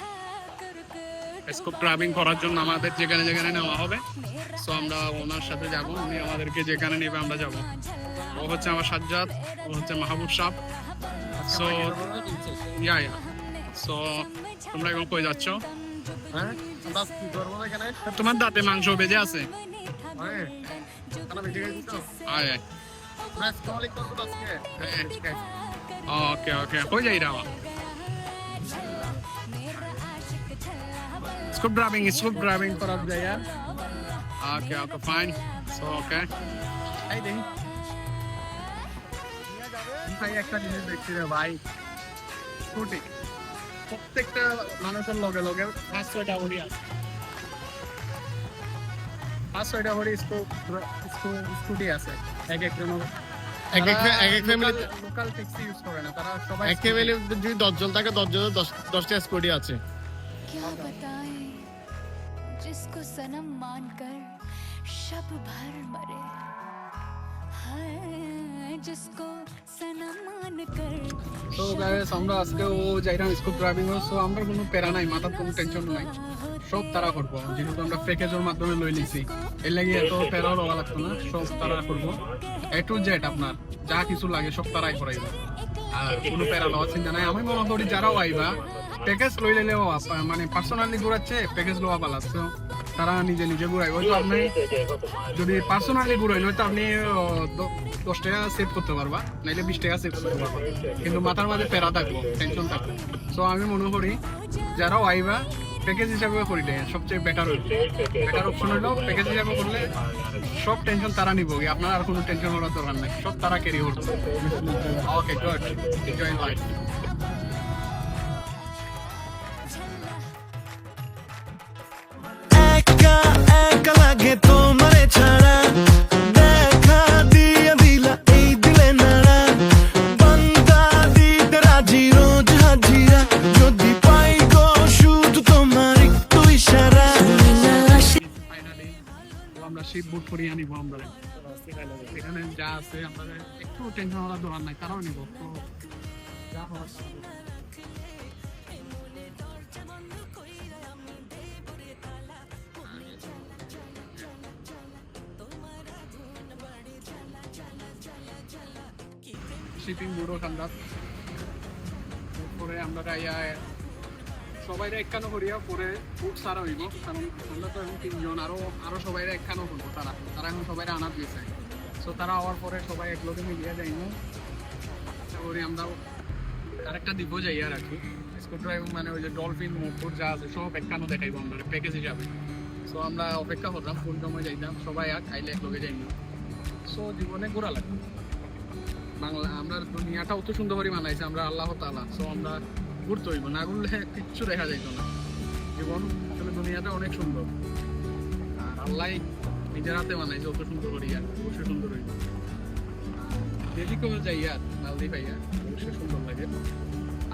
S3: স্কোপ ড্রাইভিং করার জন্য আমাদের যেখানে যেখানে নেওয়া হবে, সো আমরা ওনার সাথে যাবো, উনি আমাদেরকে যেখানে নেবে আমরা যাবো। ও হচ্ছে আমার সাজ্জাদ, ও হচ্ছে মাহবুব সাহেব। সো সো তোমরা এখন কই যাচ্ছ?
S5: হ্যাঁ, আমরা কি করবো এখানে?
S3: তোমার দাঁতে মাংস বেজে আছে,
S5: আরে, খানা বেঁচে গেছে তো?
S3: আয়
S5: আমরা স্কলিং করবো তো আজকে।
S3: ओके ओके हो जाए रहा स्कूप ड्राइविंग पर अब जाइए okay okay fine so okay
S1: এই দেখি ভাই একটা জিনিস দেখছি রে ভাই, স্কুটি প্রত্যেকটা মানুষের লগে লগে 5-6টা হরি আছে, 5-6টা হরি স্কুটি আছে। এক এক
S5: ফ্যামিলি
S1: লোকাল ট্যাক্সি ইউজ করে না, তারা সবাই
S5: এক ফ্যামিলি যদি 10 জন থাকে 10 জনের 10টা স্কুটি আছে।
S9: क्या बताएं जिसको सनम मानकर शब भर मरे, हाय जिसको सनम मानकर
S1: তো গাইস আমরা আজকে ও যাইরাম স্কুল ড্রাইভিং, সো আমরা কোনো প্যারা নাই, মাথার কোনো টেনশন নাই, সব তারা করবো, যেহেতু আমরা প্যাকেজের মাধ্যমে লই লিছি, এর লাগি এত প্যারাও লওয়া লাগতো না, সব তারা করবো। এ টু জেড আপনার যা কিছু লাগে সব তারাই করাইব, আর কোনো প্যারা লওয়ার চিন্তা নাই। আমি মনে করি যারাও আইবা প্যাকেজ লই লেলেও মানে পার্সোনালি ঘুরাচ্ছে প্যাকেজ লওয়া ভালো, তো তারা নিজে নিজে ঘুরাই। হয়তো আপনি যদি পার্সোনালি ঘুরাই নয়তো আপনি 10 টাকা সেভ করতে পারবা, নাইলে 20 টাকা সেভ করতে পারবা, কিন্তু মাথার মাঝে প্যারা থাকবো, টেনশন থাকবে। সো আমি মনে করি যারাও আইবা প্যাকেজ হিসাবে করিলে সবচেয়ে বেটার অপশন হলো প্যাকেজ হিসাবে করলে সব টেনশন তারা নিব, আপনার আর কোনো টেনশন করার দরকার নাই, সব তারা ক্যারি করবে। Okay good, enjoy life.
S7: একা একা লাগে তোমারে ছাড়া, দেখা দিয়া দিলা এই দিলে নাড়া, বান্দা দিতে রাজি রোজ হাজিরা, যদি পাই গো শুধু তোমার একটু ইশারা।
S3: ফাইনালি আমরা শিপ বুক করিয়ে নিব, আমরা এখানে যা আছে আমাদের একটু টেনশন হওয়ার দরকার নাই, তারাও নিব, তো যা হওয়ার শিপিং বুড়ো ঠান্ডা পরে আমরা সবাই একখানো করিয়া পরে ফুড সারা হইব, কারণ আমরা তো এখন 3 জন, আরো সবাই একখানো করবো, তারা এখন সবাই আনা দিয়েছে। সো তারা হওয়ার পরে সবাই এক লোকে মিলিয়ে যাইব, করি আমরা আরেকটা দিব যাই আর কি স্কুল ড্রাইভিং, মানে ওই যে ডলফিন মোটর যা আছে সব একখানো দেখাইবো আমরা প্যাকেজ হিসাবে। সো আমরা অপেক্ষা করলাম কোন সময় যাইতাম, সবাই আর খাইলে এক লোকে যাইব। সো জীবনে ঘোরা লাগবে বাংলা, আমরা দুনিয়াটা অত সুন্দর করে বানাইছে আমরা আল্লাহ তাআলা। সো আমরা ঘুরতে হইব, না ঘুরলে কিচ্ছু দেখা যাইত না। জীবন আসলে দুনিয়াটা অনেক সুন্দর, আর আল্লাহ নিজের হাতে বানাইছে অত সুন্দর করি, আর অবশ্যই সুন্দর হইব। যেদিকেও যাই আর মালদ্বীপ পাইয়া অবশ্যই সুন্দর লাগে,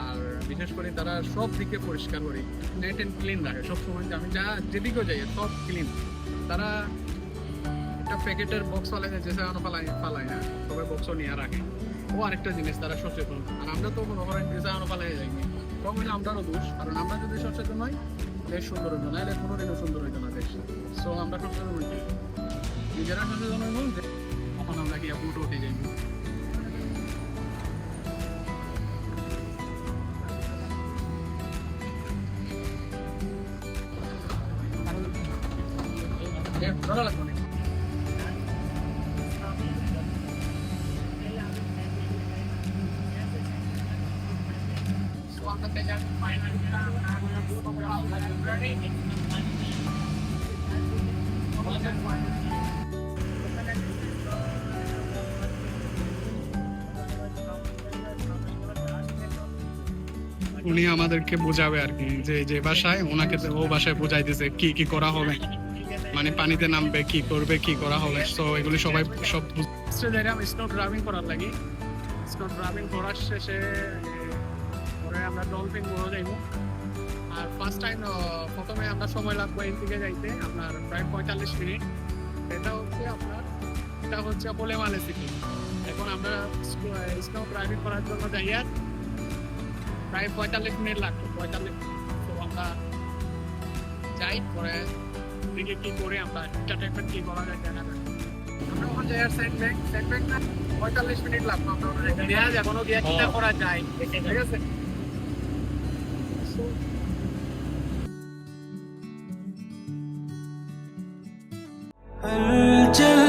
S3: আর বিশেষ করে তারা সব দিকে পরিষ্কার করে নেট অ্যান্ড ক্লিন রাখে সবসময়। আমি যেদিকেও যাই সব ক্লিন, তারা একটা প্যাকেটের বক্স ফালাই যে ফালাই না, সবাই বক্সও নিয়ে রাখে। ও আরেকটা জিনিস তারা সচেতন, আর আমরা তো মনে করেন যে ফালাই যাই, কম হলে আমরারও দোষ, কারণ আমরা যদি সচেতন হই দেশ সুন্দর হইতো না, এলে কোনোদিনও সুন্দর হইতো না দেশ। সো আমরা সচেতন হই, নিজেরা সচেতন হইব, তখন আমরা কি বুট উঠে যাইব। ভালো লাগবে না। উনি আমাদেরকে বোঝাবে আর কি, যে ভাষায় ওনাকে ও ভাষায় বোঝাই দিছে কি কি করা হবে, মানে পানিতে নামবে কি করবে কি করা হবে। তো এগুলি সবাই সব স্নো ড্রাইভিং করার লাগে, স্নো ড্রাইভিং করার শেষে পরে আমরা ডলফিন বড় যাইব। আর ফার্স্ট টাইম প্রথমে আমরা সময় লাগবে এই দিকে যাইতে আপনার প্রায় 45 মিনিট। এটা হচ্ছে পোলেমালে সিটি। এখন আমরা স্নো ড্রাইভিং করার জন্য যাই, আর প্রায় 45 মিনিট লাগবে, 45। তো আমরা যাই, পরে দিকে কি করে আমরা এন্টারটেইনমেন্ট কি করা যায় জানা যায়। আমরা ওখানে যাই আর সেটব্যাক না 45 মিনিট লাগবে, আমরা দেয়া এখনো দিয়া কিটা করা যায়, ঠিক আছে।
S7: हलचल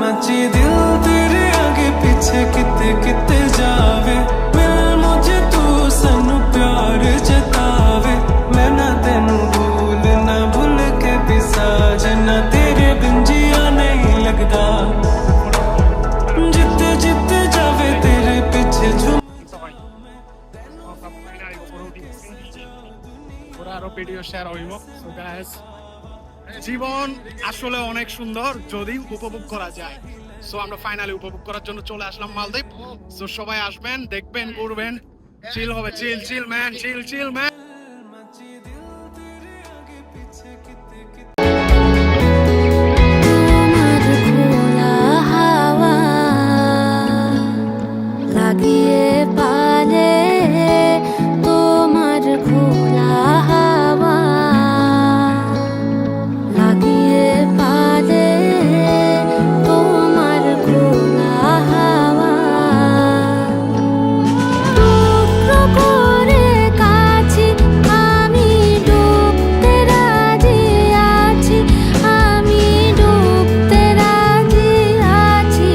S7: मची दिल तेरे आगे पीछे पीछे किते किते जावे मिल मुझे तू सानू प्यार जतावे मैं ना तेनू भूल के भी साजना तेरे बिन जिया नहीं लगदा जिते जिते जावे तेरे पीछे झूम
S1: ওরা আরো ভিডিও শেয়ার হইব। সো গাইস, জীবন আসলে অনেক সুন্দর যদি উপভোগ করা যায়। সো আমরা ফাইনালি উপভোগ করার জন্য চলে আসলাম মালদ্বীপ। সো সবাই আসবেন, দেখবেন, ঘুরবেন, চিল হবে, চিল চিল ম্যান, চিল চিল ম্যান।
S9: তোমার খোলা হাওয়া লাগিয়ে পালে, তোমার খোলা হাওয়া লাগিয়ে পালে, তোমার খোলা হাওয়া টুকরো করে কাছি আমি ডুবতে রাজি আছি, আমি ডুবতে রাজি আছি,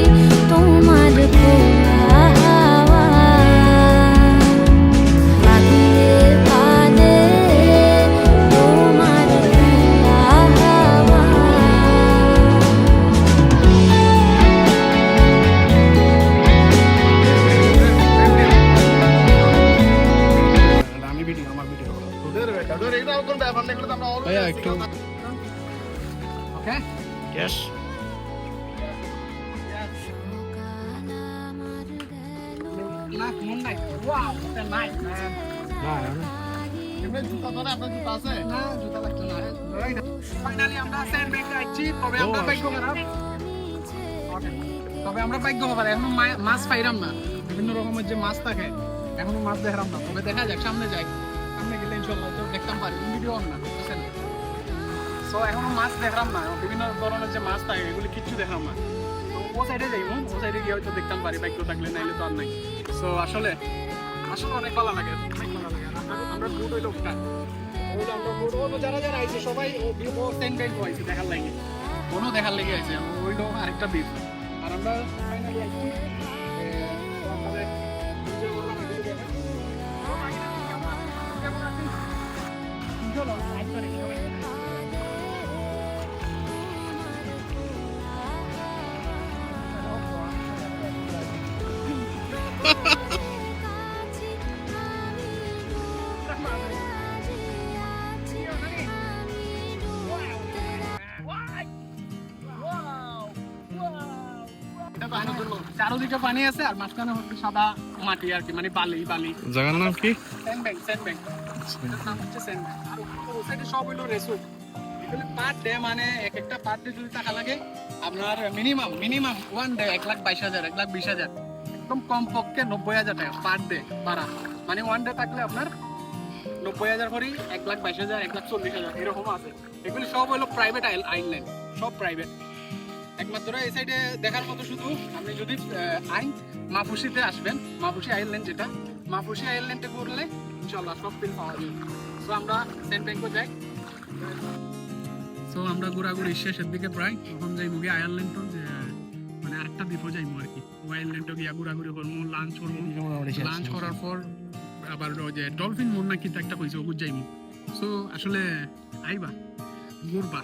S9: তোমার খোলা হাওয়া লাগিয়ে পালে, তোমার খোলা হাওয়া।
S1: আমি ভিডিও, আমার ভিডিও
S5: এটাও কোন ব্যাপার না, এগুলো তো আমরা
S1: ভাইয়া একটু ওকে ইয়েস। না মন নাই, ওয়াও এটা নাইস ম্যান।
S5: এমনি জুতা ধরে আপনার জুতা আছে?
S1: না জুতা লাগতো না। ফাইনালি আমরা স্যান্ডব্যাগ আইছি, তবে আমরা ভাগ্য খারাপ। Okay, তবে আমরা ভাগ্য খারাপ, এখনো মাছ পাইলাম না। বিভিন্ন রকমের যে মাছ থাকে এখনো মাছ দেখলাম না, তবে দেখা যাক, সামনে যাই, সামনে গেলে ইনশাআল্লাহ তো দেখতাম পারি, ভিডিও অন না বুঝছেন। সো এখনো মাছ দেখলাম না, বিভিন্ন ধরনের যে মাছ থাকে এগুলি কিচ্ছু দেখলাম না। তো ও সাইডে যাইবো, ও সাইডে গিয়ে হয়তো দেখতাম পারি, ভাগ্য থাকলে, নাইলে তো আর নাই। সো আসলে আসলে অনেক ভালো লাগে, অনেক ভালো লাগে। আমরা ফুড হইলো ওটা হইলো, আমরা ফুড হইলো, যারা যারা আইছে সবাই ও স্যান্ডব্যাগ হইছে দেখার লাগে, কোনো দেখার লেগে আইছে, হইলো আরেকটা দ্বীপ। আর আমরা ফাইনালি আইছি আমাদের enjoy করলাম এগুলো দেখে। তো আগে কেমন আছেন? চলো লাইক করে সবাই। চারোদিকে পানি আছে আর মাঝখানে হচ্ছে সাদা মাটি আর কি, মানে বালি বালি।
S4: জায়গার নাম কি?
S1: স্যান্ডব্যাগ, স্যান্ডব্যাগ এটার নাম হচ্ছে স্যান্ডব্যাগ। আর ওই সাইডে সব হইলো রেসোর্ট। এগুলো পার ডে, মানে এক একটা পার ডে যদি টাকা লাগে আপনার মিনিমাম ওয়ান ডে 1,22,000 1,20,000, একদম কম পক্ষে 90,000 টাকা পার ডে ভাড়া। মানে ওয়ান ডে থাকলে আপনার 90,000 করে 1,22,000 1,40,000 এরকম আছে। এগুলি সব হলো প্রাইভেট আইল্যান্ড, সব প্রাইভেট। একমাত্র এই সাইডে দেখার মতো শুধু আপনি যদি মাফুসিতে আসবেন, মাফুসি আইল্যান্ড, যেটা মাফুসি আইল্যান্ডে করলে ইনশাআল্লাহ সব ফিল পাওয়া যাবে। সো আমরা স্যান্ডব্যাগও যাই। সো আমরা ঘোরাঘুরি শেষের দিকে প্রায়, এখন যাই মুগে আয়ারল্যান্ডও, যে মানে আরেকটা দ্বীপও যাইমু আর কি। ও আয়ারল্যান্ডও গিয়া ঘোরাঘুরি করবো, লাঞ্চ করবো, লাঞ্চ করার পর আবার ওই যে ডলফিন মোড় না কিন্তু একটা কইছে, ওগুলো যাইমু। সো আসলে আইবা, ঘুরবা,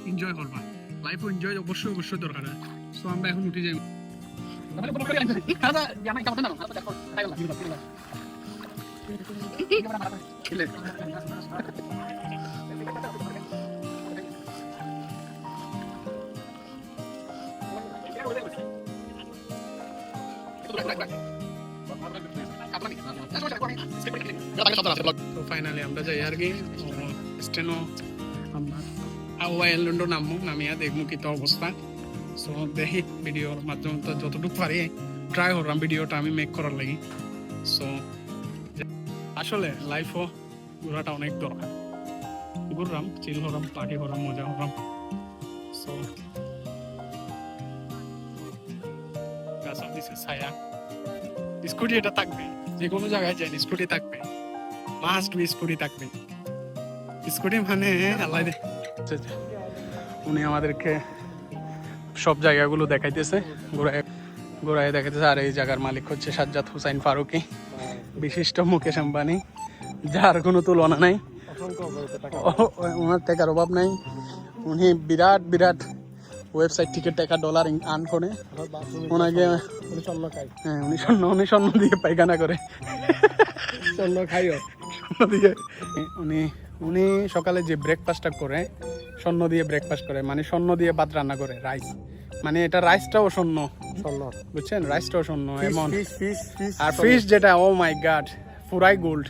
S1: এনজয় করবা, লাইফও এনজয় অবশ্যই অবশ্যই দরকার। সো আমরা এখন উঠে যাই। তো ফাইনালি আমরা যাই আর কি স্টেনো, আমরা আইল্যান্ডও নামবো, নামিয়া দেখবো কি তো অবস্থা। সো দেখি ভিডিওর মাধ্যমে তো যতটুকু পারি ট্রাই করলাম ভিডিওটা আমি মেক করার লাগি। সো আসলে লাইফও ঘোরাটা অনেক দরকার, ঘুরলাম, চিল করলাম, পার্টি করলাম, মজা করলাম। সো গাছ দিছে ছায়া, স্কুটি এটা থাকবে, যে কোনো জায়গায় যাই স্কুটি থাকবে, মাস্ট বি স্কুটি থাকবে। স্কুটি মানে আল্লাহ, উনি আমাদেরকে সব জায়গাগুলো দেখাইতেছে ঘুরে। ঘোরায় দেখেছে। আর এই জায়গার মালিক হচ্ছে সাজ্জাদ হুসাইন ফারুকী, বিশিষ্ট মুকেশ আম্বানি, যার কোনো তুলনা নাই। ওনার টাকার অভাব নাই, উনি বিরাট বিরাট ওয়েবসাইট থেকে টাকা ডলার আর্ন করে। ওনাকে হ্যাঁ উনি স্বর্ণ দিয়ে পায়খানা করে,
S3: স্বর্ণ খাইও।
S1: স্বর্ণ দিয়ে উনি সকালে যে ব্রেকফাস্টটা করে স্বর্ণ দিয়ে ব্রেকফাস্ট করে, মানে স্বর্ণ দিয়ে ভাত রান্না করে, রাইস, মানে এটা রাইসটাও স্বর্ণ, বুঝছেন, রাইসটাও স্বর্ণ এমন। আর ফিশ যেটা, ও মাই গড, পুরাই গোল্ড।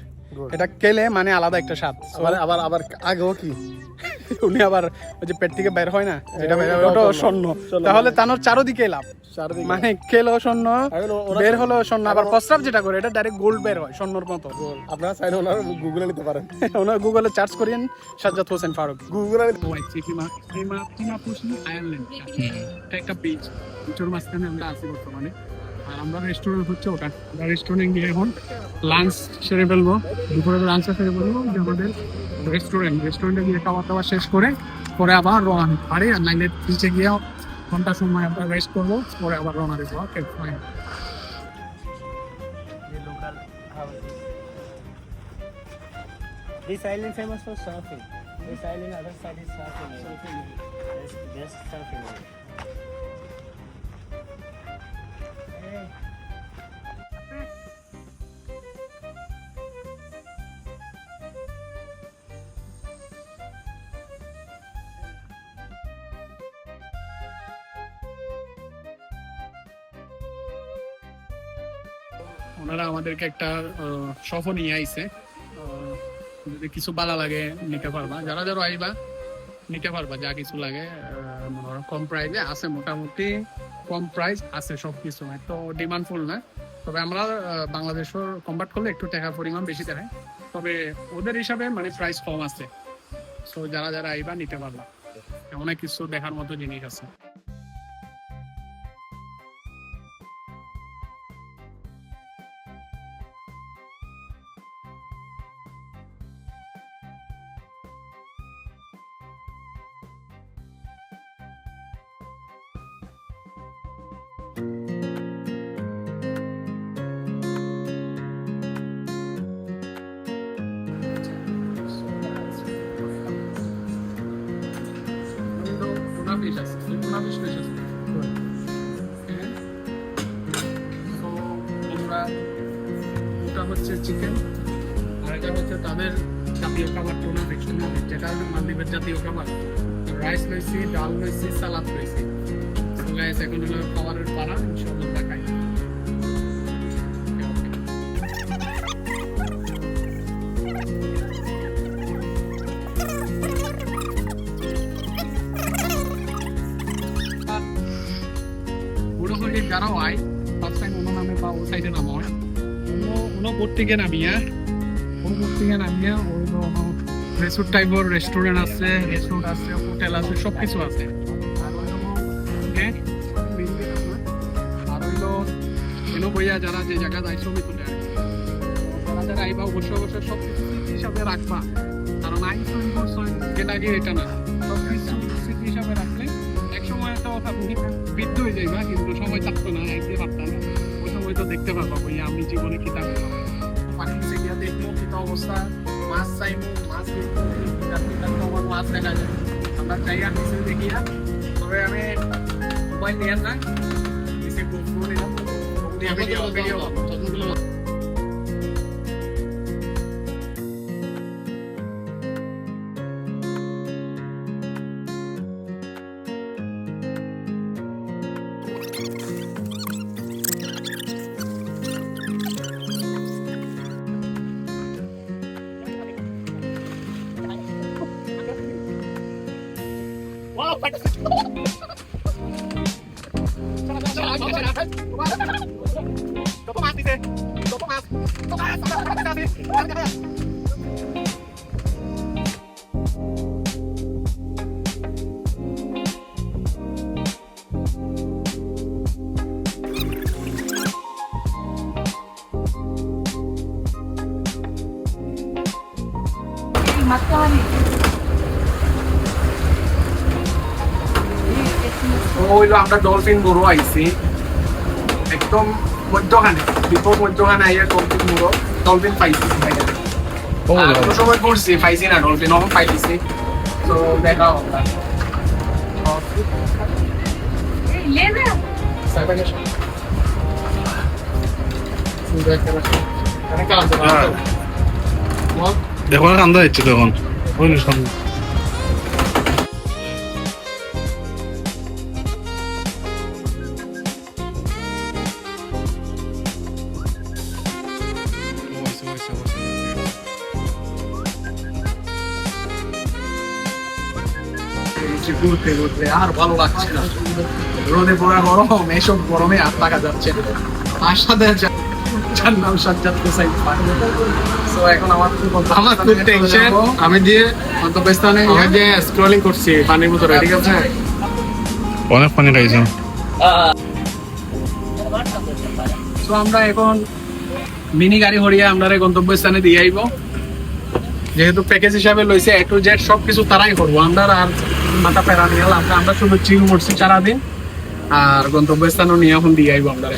S1: এটা খেলে মানে আলাদা একটা স্বাদ।
S3: আবার আগেও কি
S1: উনি আবার ওই যে পেট থেকে বের হয় না, যেটা বের হয় ওটাও স্বর্ণ। তাহলে তানোর চারোদিকে লাভ, মানে খেলেও স্বর্ণ, বের হলো স্বর্ণ। আবার প্রস্রাব যেটা করে এটা ডাইরেক্ট গোল্ড বের হয়, স্বর্ণর মতো।
S3: আপনারা চাইলে ওনার গুগলে নিতে পারেন,
S1: ওনার গুগলে সার্চ করেন সাজ্জাদ হোসেন ফারুক।
S3: গুগলে
S1: আয়ারল্যান্ড এটা একটা বিচ, বিচের মাঝখানে আমরা আছি বর্তমানে। আর আমরা রেস্টুরেন্ট হচ্ছে ওটা, আমরা রেস্টুরেন্ট গিয়ে এখন লাঞ্চ সেরে ফেলবো, দুপুরে লাঞ্চটা সেরে ফেলবো। যে আমাদের রেস্টুরেন্টে গিয়ে খাওয়া দাওয়া শেষ করে পরে আবার রওনা পারি। আর নাইলে নিচে গিয়ে ঘন্টা সময় আমরা রেস্ট করবো, পরে আবার রওনা দেবো। Okay fine.
S10: This island famous for surfing. This island other side is surfing. Yes, best surfing. Hey.
S1: ওনারা আমাদেরকে একটা সফর নিয়ে আইছে, যদি কিছু ভালো লাগে নিতে পারবা, যারা যারা আইবা নিতে পারবা, যা কিছু লাগে কম প্রাইসে আছে, মোটামুটি কম প্রাইস আছে সবকিছু, তো ডিমান্ডফুল না। তবে আমরা বাংলাদেশের কনভার্ট করলে একটু টাকার পরিমাণ বেশি দেখায়, তবে ওদের হিসাবে মানে প্রাইস কম আছে। সো যারা যারা আইবা নিতে পারবা, অনেক কিছু দেখার মতো জিনিস আছে। ওটা হচ্ছে চিকেন, আর এটা হচ্ছে তাদের জাতীয় খাবার, টোনা ফিশ, যেটা মালদ্বীপের জাতীয় খাবার। রাইস লইছি, ডাল লইছি, সালাদ লইছি। এখন হলো খাবারের পাড়া, ইনশাআল্লাহ দেখাই। যারাও আয় ফার্স্ট টাইম ওনার নামে বা ও সাইডে নামা হয়, ওনো বোট থেকে নামিয়া ওই রেসোর্ট টাইপের রেস্টুরেন্ট আছে, হোটেল আছে, সব কিছু আছে। আর হইলো এনো বইয়া যারা যে জায়গা যায় ছবি তুলে আর যারা যারা আইবা অবশ্যই সব কিছু হিসাবে রাখবা, কারণ যেটা গিয়ে এটা না, সব কিছু স্মৃতি হিসাবে রাখলে একসময় একটা কথা বৃদ্ধ হয়ে যাইবা, কিন্তু সময় থাকতো না, আইতে পারতাম না, ওই সময় তো দেখতে পারবা বইয়া আমি জীবনে কিতাব পানি নিচে গিয়া দেখবো কিতা অবস্থা, মাছ চাইবো, মাছ দেখবো, আমার মাছ দেখা যায়, আমরা চাই আর নিচে দেখিয়া। তবে আমি মোবাইল নিয়ে না, নিচে ঘুরবো ভিডিও হইলো। আমরা ডলফিন বড় আইছি, একদম মধ্যখানে বিপদ মধ্যখানে আইয়া ডলফিন মুড়ো ডলফিন পাইছি কোনো সময় করছি পাইছি না ডলফিন এখন পাইছি তো দেখা আমরা
S4: দেখো কান্দা হচ্ছে তখন
S1: ঘুরতে ঘুরতে আর ভালো লাগছে না রোদে পড়া গরম এইসব গরমে আর থাকা যাচ্ছে না আর সাথে যার নাম সাজ্জাদ হোসাইন সো এখন আমার খুব টেনশন আমি দিয়ে গন্তব্যস্থানে যে স্ক্রলিং করছি পানির ভিতরে ঠিক আছে
S4: অনেক পানি খাইছো
S1: সো আমরা এখন মিনি গাড়ি হরিয়া আমরা গন্তব্যস্থানে দিয়ে আইব যেহেতু প্যাকেজ হিসাবে লইছে A to Z সবকিছু তারাই করবো আমরা আর মাথা পেরা নিয়ে আমরা শুধু চিল মরছি সারাদিন আর গন্তব্যস্থানও নিয়ে এখন দিয়ে আইব আমরা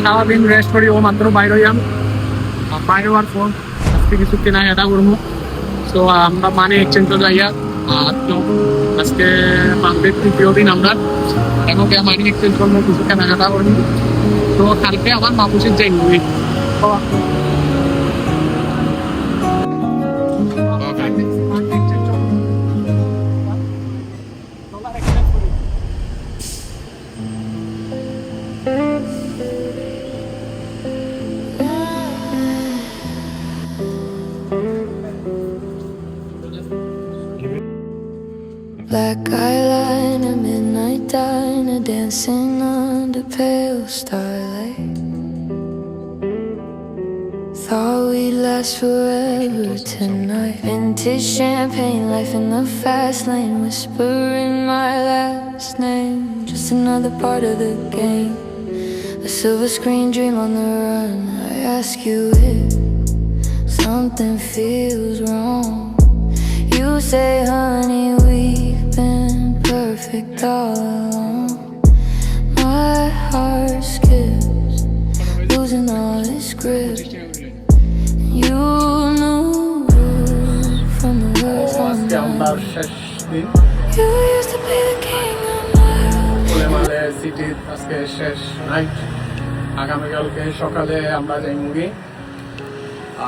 S1: সারাদিন রেস্ট করি ও মাত্র বাইরে হইয়াম বাইরে হওয়ার পর আজকে কিছু কেনাকাটা করবো তো আমরা মানি এক্সচেঞ্জও যাইয়া আর আজকে মান্থের 3য় দিন আমরা এখন মানি এক্সচেঞ্জ করবো কিছু কেনাকাটা করবো তো কালকে আমার মাপুসির যাই movie
S9: dancing under pale starlight. Thought we'd last forever tonight. Vintage champagne, life in the fast lane, whispering my last name. Just another part of the game, a silver screen dream on the run. I ask you if something feels wrong. You say, honey, we've been perfect all along. My heart skips, losing all its grip. You knew from the words on
S1: আজকে আমরা
S9: mine.
S1: শেষ দিন
S9: You used to be the king of my world.
S1: ফুলেমালে সিটির আজকে শেষ night. আগামীকালকে সকালে আমরা যাই মুগি,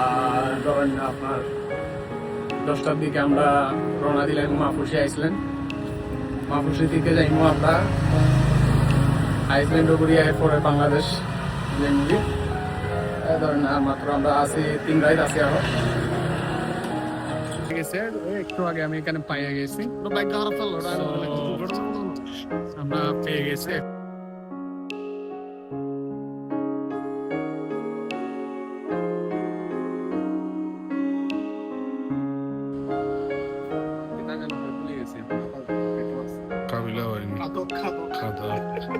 S1: আর ধরেন আপনার 10টার দিকে আমরা রওনা দিলাম। মাহফুসি আইসলেন, মাহফুসি থেকে যাইমু আমরা আইসল্যান্ড ঘুরিয়ে পরে বাংলাদেশ যাই মুগি। ধরেন আর মাত্র আমরা আছি 3 রাত আছি আরো। ঠিক আছে, একটু আগে আমি এখানে পাইয়া গেছি,
S5: বাইক হারা ফেললো
S1: আমরা পেয়ে গেছি।
S4: কাবিলা হয়নি, খাওয়া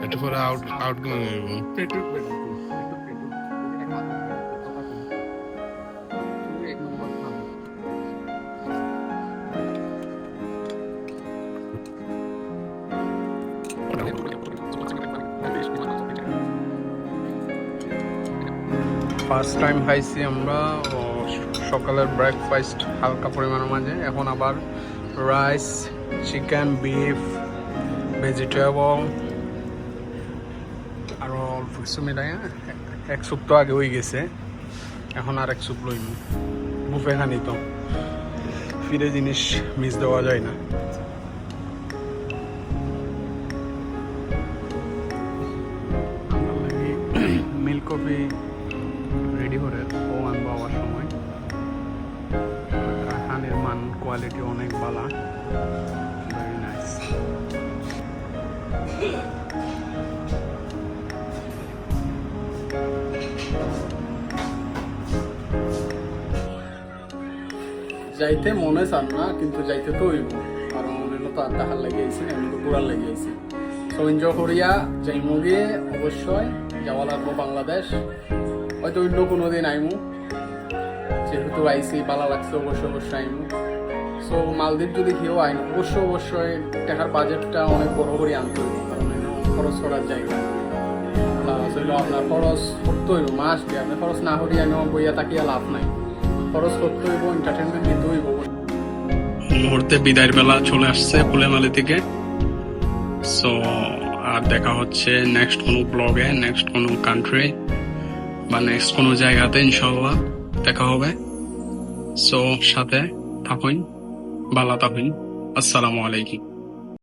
S4: একটু পরে আউট ফার্স্ট টাইম খাইছি আমরা সকালের ব্রেকফাস্ট হালকা পরিমাণের মাঝে। এখন আবার রাইস, চিকেন, বিফ, ভেজিটেবল আরও অল্প কিছু মিলাই। এক স্যুপ তো আগে হয়ে গেছে, এখন আর এক স্যুপ লইনি। বুফে খানি তো ফিরে জিনিস মিস দেওয়া যায় না। মিল্ক কফি রেডি করে ও আনবো আবার সময়। খানের মান কোয়ালিটি অনেক ভালো, ভেরি নাইস। যাইতে মনে চান না, কিন্তু যাইতে তো হইব, কারণ এগুলো তো আড্ডা লাগিয়েছি, আমি তো ঘোরার লাগিয়েছি। সো এনজয় করিয়া যাইমু গিয়ে অবশ্যই যাওয়া লাগবো বাংলাদেশ। হয়তো অন্য কোনো দিন আইমু, যেহেতু আইসি ভালো লাগছে অবশ্যই আইমু। সো মালদ্বীপ যদি কেউ আইন অবশ্যই টাকার বাজেটটা অনেক বড় করে আনতে হইব, কারণ খরচ করার জায়গা আপনার খরচ করতে হইব। মাস দিয়ে আপনি খরচ না করিয়া বইয়া তাকিয়া লাভ নাই, খরচ করতে হইব, এন্টারটেনমেন্ট নিতে হইব। মুহূর্তে বিদায়ের বেলা চলে আসছে ফুলেমালি থেকে। সো আর দেখা হচ্ছে নেক্সট কোনো ব্লগে, নেক্সট কোনো কান্ট্রি বা নেক্সট কোনো জায়গাতে ইনশাল্লাহ দেখা হবে। সো সাথে থাকুন, ভালো থাকুন। আসসালামু আলাইকুম।